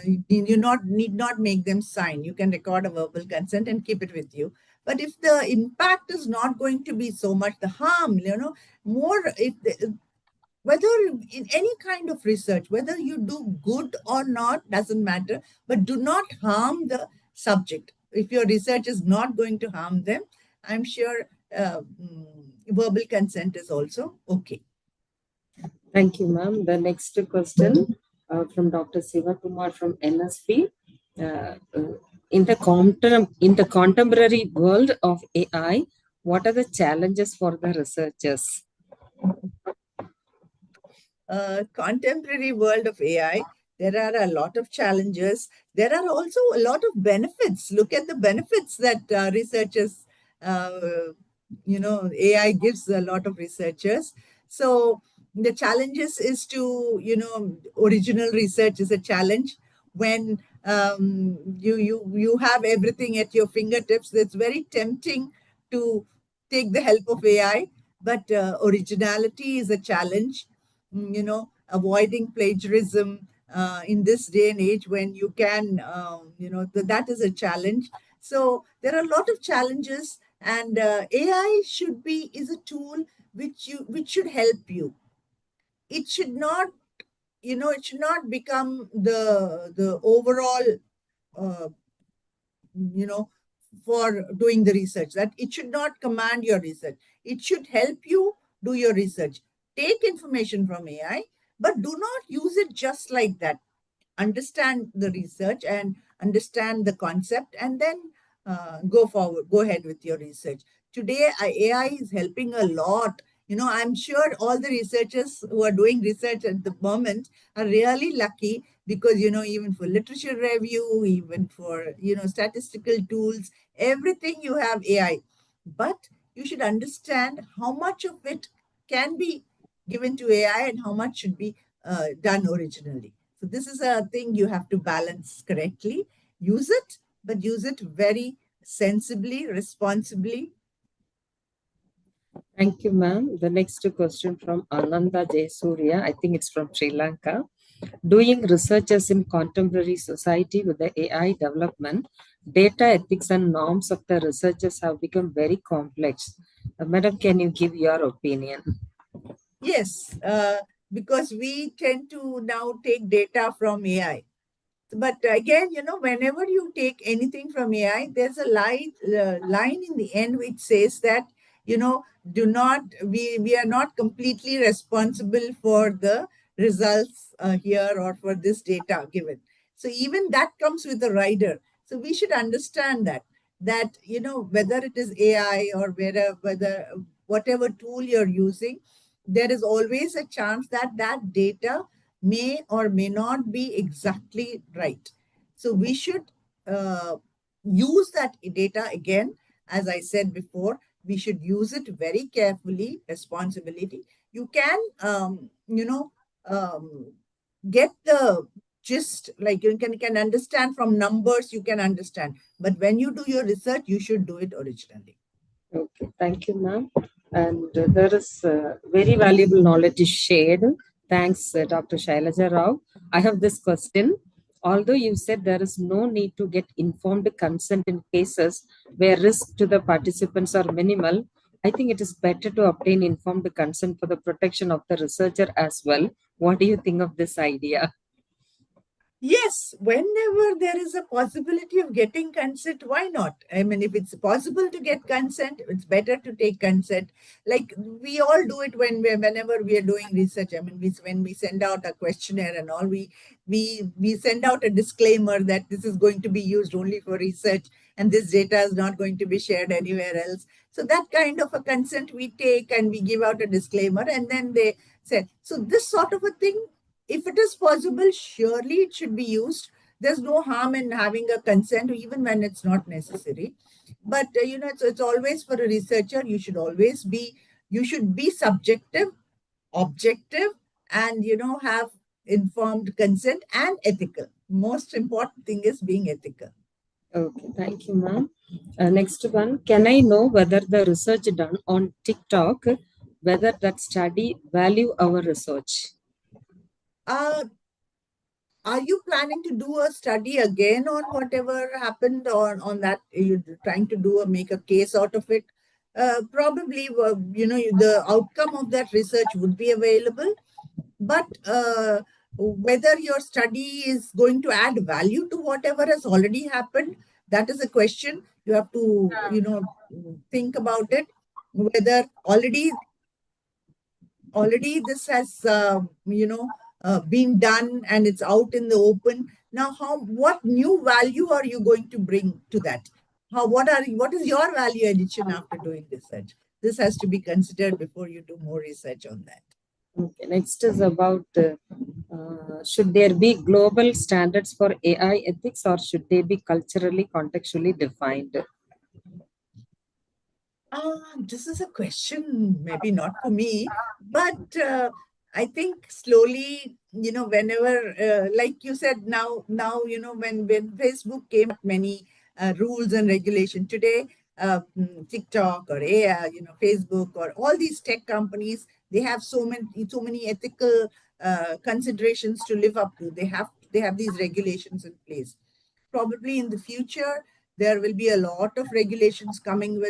You need not make them sign. You can record a verbal consent and keep it with you. But if the impact is not going to be so much, the harm, more, whether in any kind of research, whether you do good or not, doesn't matter, but do not harm the subject. If your research is not going to harm them, I'm sure verbal consent is also okay. Thank you, ma'am. The next question from Dr. Sivakumar from NSP. In the contemporary world of AI, what are the challenges for the researchers? Contemporary world of AI, there are a lot of challenges. There are also a lot of benefits. Look at the benefits that researchers, AI gives a lot of researchers. So the challenges is to, original research is a challenge. When you have everything at your fingertips, it's very tempting to take the help of AI, but originality is a challenge. Avoiding plagiarism in this day and age, when you can, that is a challenge. So there are a lot of challenges, and AI is a tool which should help you. It should not, it should not become the overall, uh, you know, for doing the research. That it should not command your research. It should help you do your research. Take information from AI, but do not use it just like that. Understand the research and understand the concept, and then go forward, go ahead with your research. Today, AI is helping a lot I'm sure all the researchers who are doing research at the moment are really lucky because, even for literature review, even for, statistical tools, everything you have AI. But you should understand how much of it can be given to AI and how much should be done originally. So this is a thing you have to balance correctly. Use it, but use it very sensibly, responsibly. Thank you, ma'am. The next question from Ananda Jayasuriya. I think it's from Sri Lanka. Doing researches in contemporary society with the AI development, data ethics and norms of the researchers have become very complex. Madam, can you give your opinion? Yes, because we tend to now take data from AI. But again, whenever you take anything from AI, there's a line in the end which says that, do not, we are not completely responsible for the results here or for this data given. So even that comes with a rider. So we should understand that, whether it is AI or whether whatever tool you're using, there is always a chance that that data may or may not be exactly right. So we should use that data again, as I said before, we should use it very carefully, responsibility. You can, get the gist, like can understand from numbers, you can understand. But when you do your research, you should do it originally. Okay, thank you, ma'am. And there is very valuable knowledge is shared. Thanks, Dr. Shailaja Rao. I have this question. Although you said there is no need to get informed consent in cases where risk to the participants are minimal, I think it is better to obtain informed consent for the protection of the researcher as well. What do you think of this idea? Yes, whenever there is a possibility of getting consent, why not? I mean, if it's possible to get consent, it's better to take consent. Like we all do it whenever we are doing research. I mean, when we send out a questionnaire and all, we send out a disclaimer that this is going to be used only for research and this data is not going to be shared anywhere else. So that kind of a consent we take and we give out a disclaimer, and then they said, so this sort of a thing, if it is possible, surely it should be used. There's no harm in having a consent, even when it's not necessary. But it's always for a researcher. You should be subjective, objective, and have informed consent and ethical. Most important thing is being ethical. Okay, thank you, ma'am. Next one, can I know whether the research done on TikTok, whether that study value our research? Uh, are you planning to do a study again on whatever happened on that? You're trying to make a case out of it? Probably, the outcome of that research would be available, but whether your study is going to add value to whatever has already happened, that is a question you have to, think about it. Whether already this has been done and it's out in the open now. What new value are you going to bring to that? What is your value addition after doing research? This has to be considered before you do more research on that. Okay, next is about should there be global standards for AI ethics or should they be culturally, contextually defined? This is a question, maybe not for me, but I think slowly, whenever, like you said, now, when Facebook came up many rules and regulation today, TikTok or AI, Facebook or all these tech companies, they have so many ethical considerations to live up to. They have these regulations in place. Probably in the future, there will be a lot of regulations coming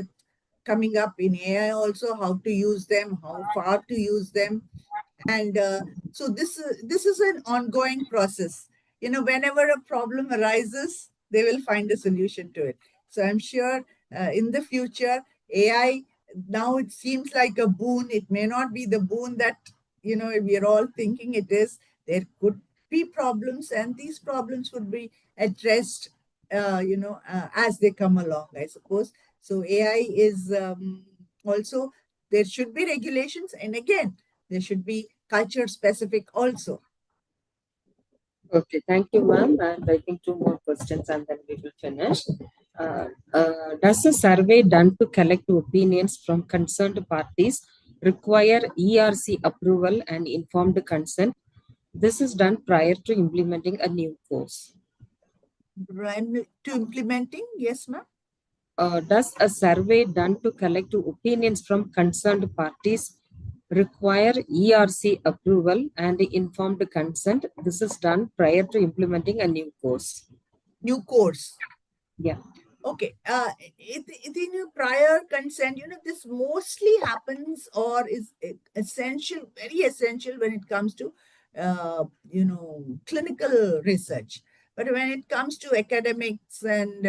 up in AI also, how to use them, how far to use them. And so this is an ongoing process. Whenever a problem arises, they will find a solution to it. So I'm sure in the future, AI, now it seems like a boon. It may not be the boon that we are all thinking it is. There could be problems, and these problems would be addressed as they come along, I suppose. So AI is also, there should be regulations, and again, there should be culture specific also. Okay, thank you, ma'am. And I think two more questions and then we will finish. Does a survey done to collect opinions from concerned parties require ERC approval and informed consent? This is done prior to implementing a new course. To implementing, yes, ma'am. Does a survey done to collect opinions from concerned parties require ERC approval and informed consent? This is done prior to implementing a new course. New course. Yeah. Okay. In prior consent, this mostly happens or is essential, very essential when it comes to, clinical research. But when it comes to academics and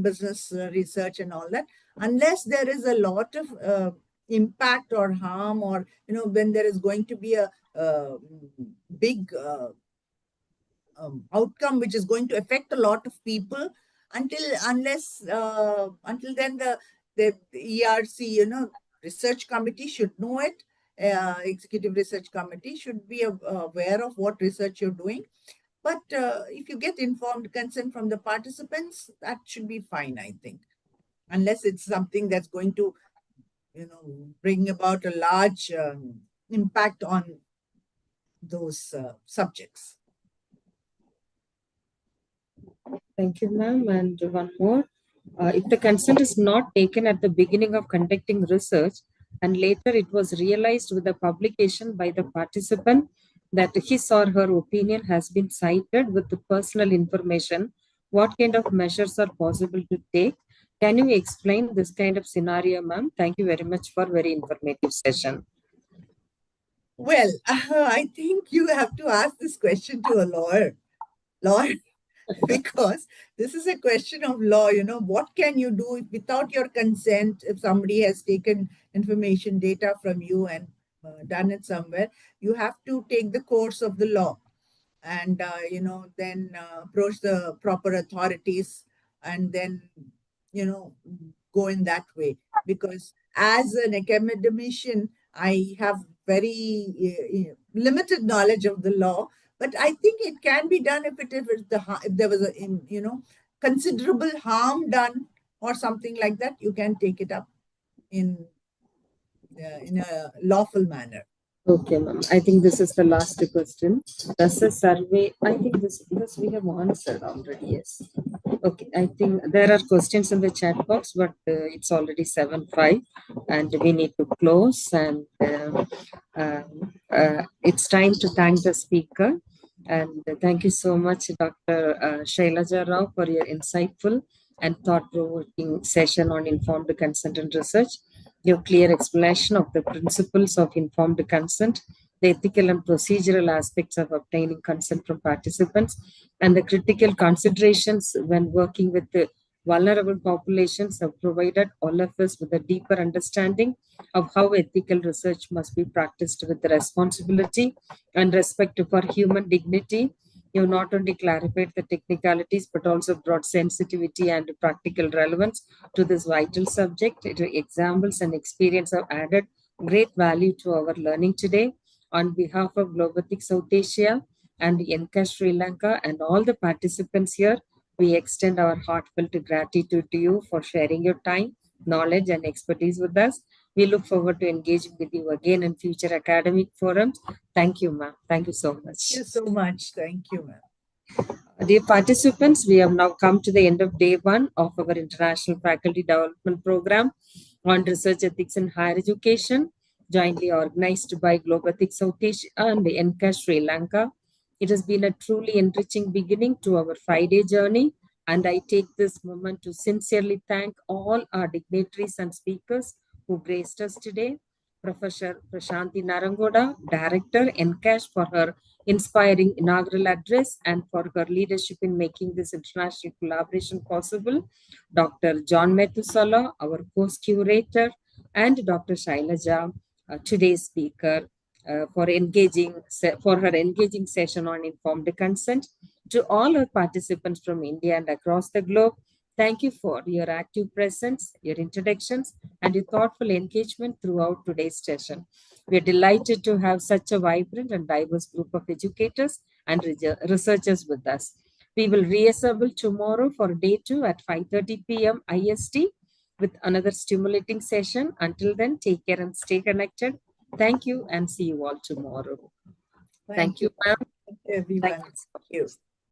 business research and all that, unless there is a lot of impact or harm, or when there is going to be a big outcome which is going to affect a lot of people, until then the ERC research committee should know it. Executive research committee should be aware of what research you're doing. But if you get informed consent from the participants, that should be fine, I think, unless it's something that's going to bring about a large impact on those subjects. Thank you, ma'am. And one more. If the consent is not taken at the beginning of conducting research and later it was realized with the publication by the participant that his or her opinion has been cited with the personal information, what kind of measures are possible to take? Can you explain this kind of scenario, ma'am? Thank you very much for very informative session. Well, I think you have to ask this question to a lawyer. Because this is a question of law. What can you do without your consent? If somebody has taken information data from you and done it somewhere, you have to take the course of the law, and then approach the proper authorities, and then go in that way. Because as an academician, I have very limited knowledge of the law, but I think it can be done if there was a considerable harm done or something like that. You can take it up in a lawful manner. Okay, ma'am. I think this is the last question. Does a survey? I think this we have answered already. Yes. Okay. I think there are questions in the chat box, but it's already 7:05, and we need to close. And it's time to thank the speaker. And thank you so much, Dr. Shailaja Rao, for your insightful and thought-provoking session on informed consent and research. Your clear explanation of the principles of informed consent, the ethical and procedural aspects of obtaining consent from participants, and the critical considerations when working with the vulnerable populations have provided all of us with a deeper understanding of how ethical research must be practiced with responsibility and respect for human dignity. You not only clarified the technicalities but also brought sensitivity and practical relevance to this vital subject. Examples and experience have added great value to our learning today. On behalf of Globotic South Asia and NCAS Sri Lanka and all the participants here, we extend our heartfelt gratitude to you for sharing your time, knowledge, and expertise with us. We look forward to engaging with you again in future academic forums. Thank you, ma'am. Thank you so much. Thank you so much. Thank you, ma'am. Dear participants, we have now come to the end of day one of our International Faculty Development Program on Research Ethics in Higher Education, jointly organized by Globotic South Asia and the NCAS Sri Lanka. It has been a truly enriching beginning to our 5-day journey, and I take this moment to sincerely thank all our dignitaries and speakers who graced us today. Professor Prashanti Narangoda, Director, NCAS, for her inspiring inaugural address and for her leadership in making this international collaboration possible. Dr. John Metusala, our co-curator, and Dr. Shailaja, today's speaker, for her engaging session on informed consent. To all our participants from India and across the globe, Thank you for your active presence, your introductions, and your thoughtful engagement throughout today's session. We are delighted to have such a vibrant and diverse group of educators and researchers with us. We will reassemble tomorrow for day 2 at 5:30 p.m. IST with another stimulating session. Until then, take care and stay connected. Thank you and see you all tomorrow. Thank you, ma'am. Thank you, everyone. Thank you.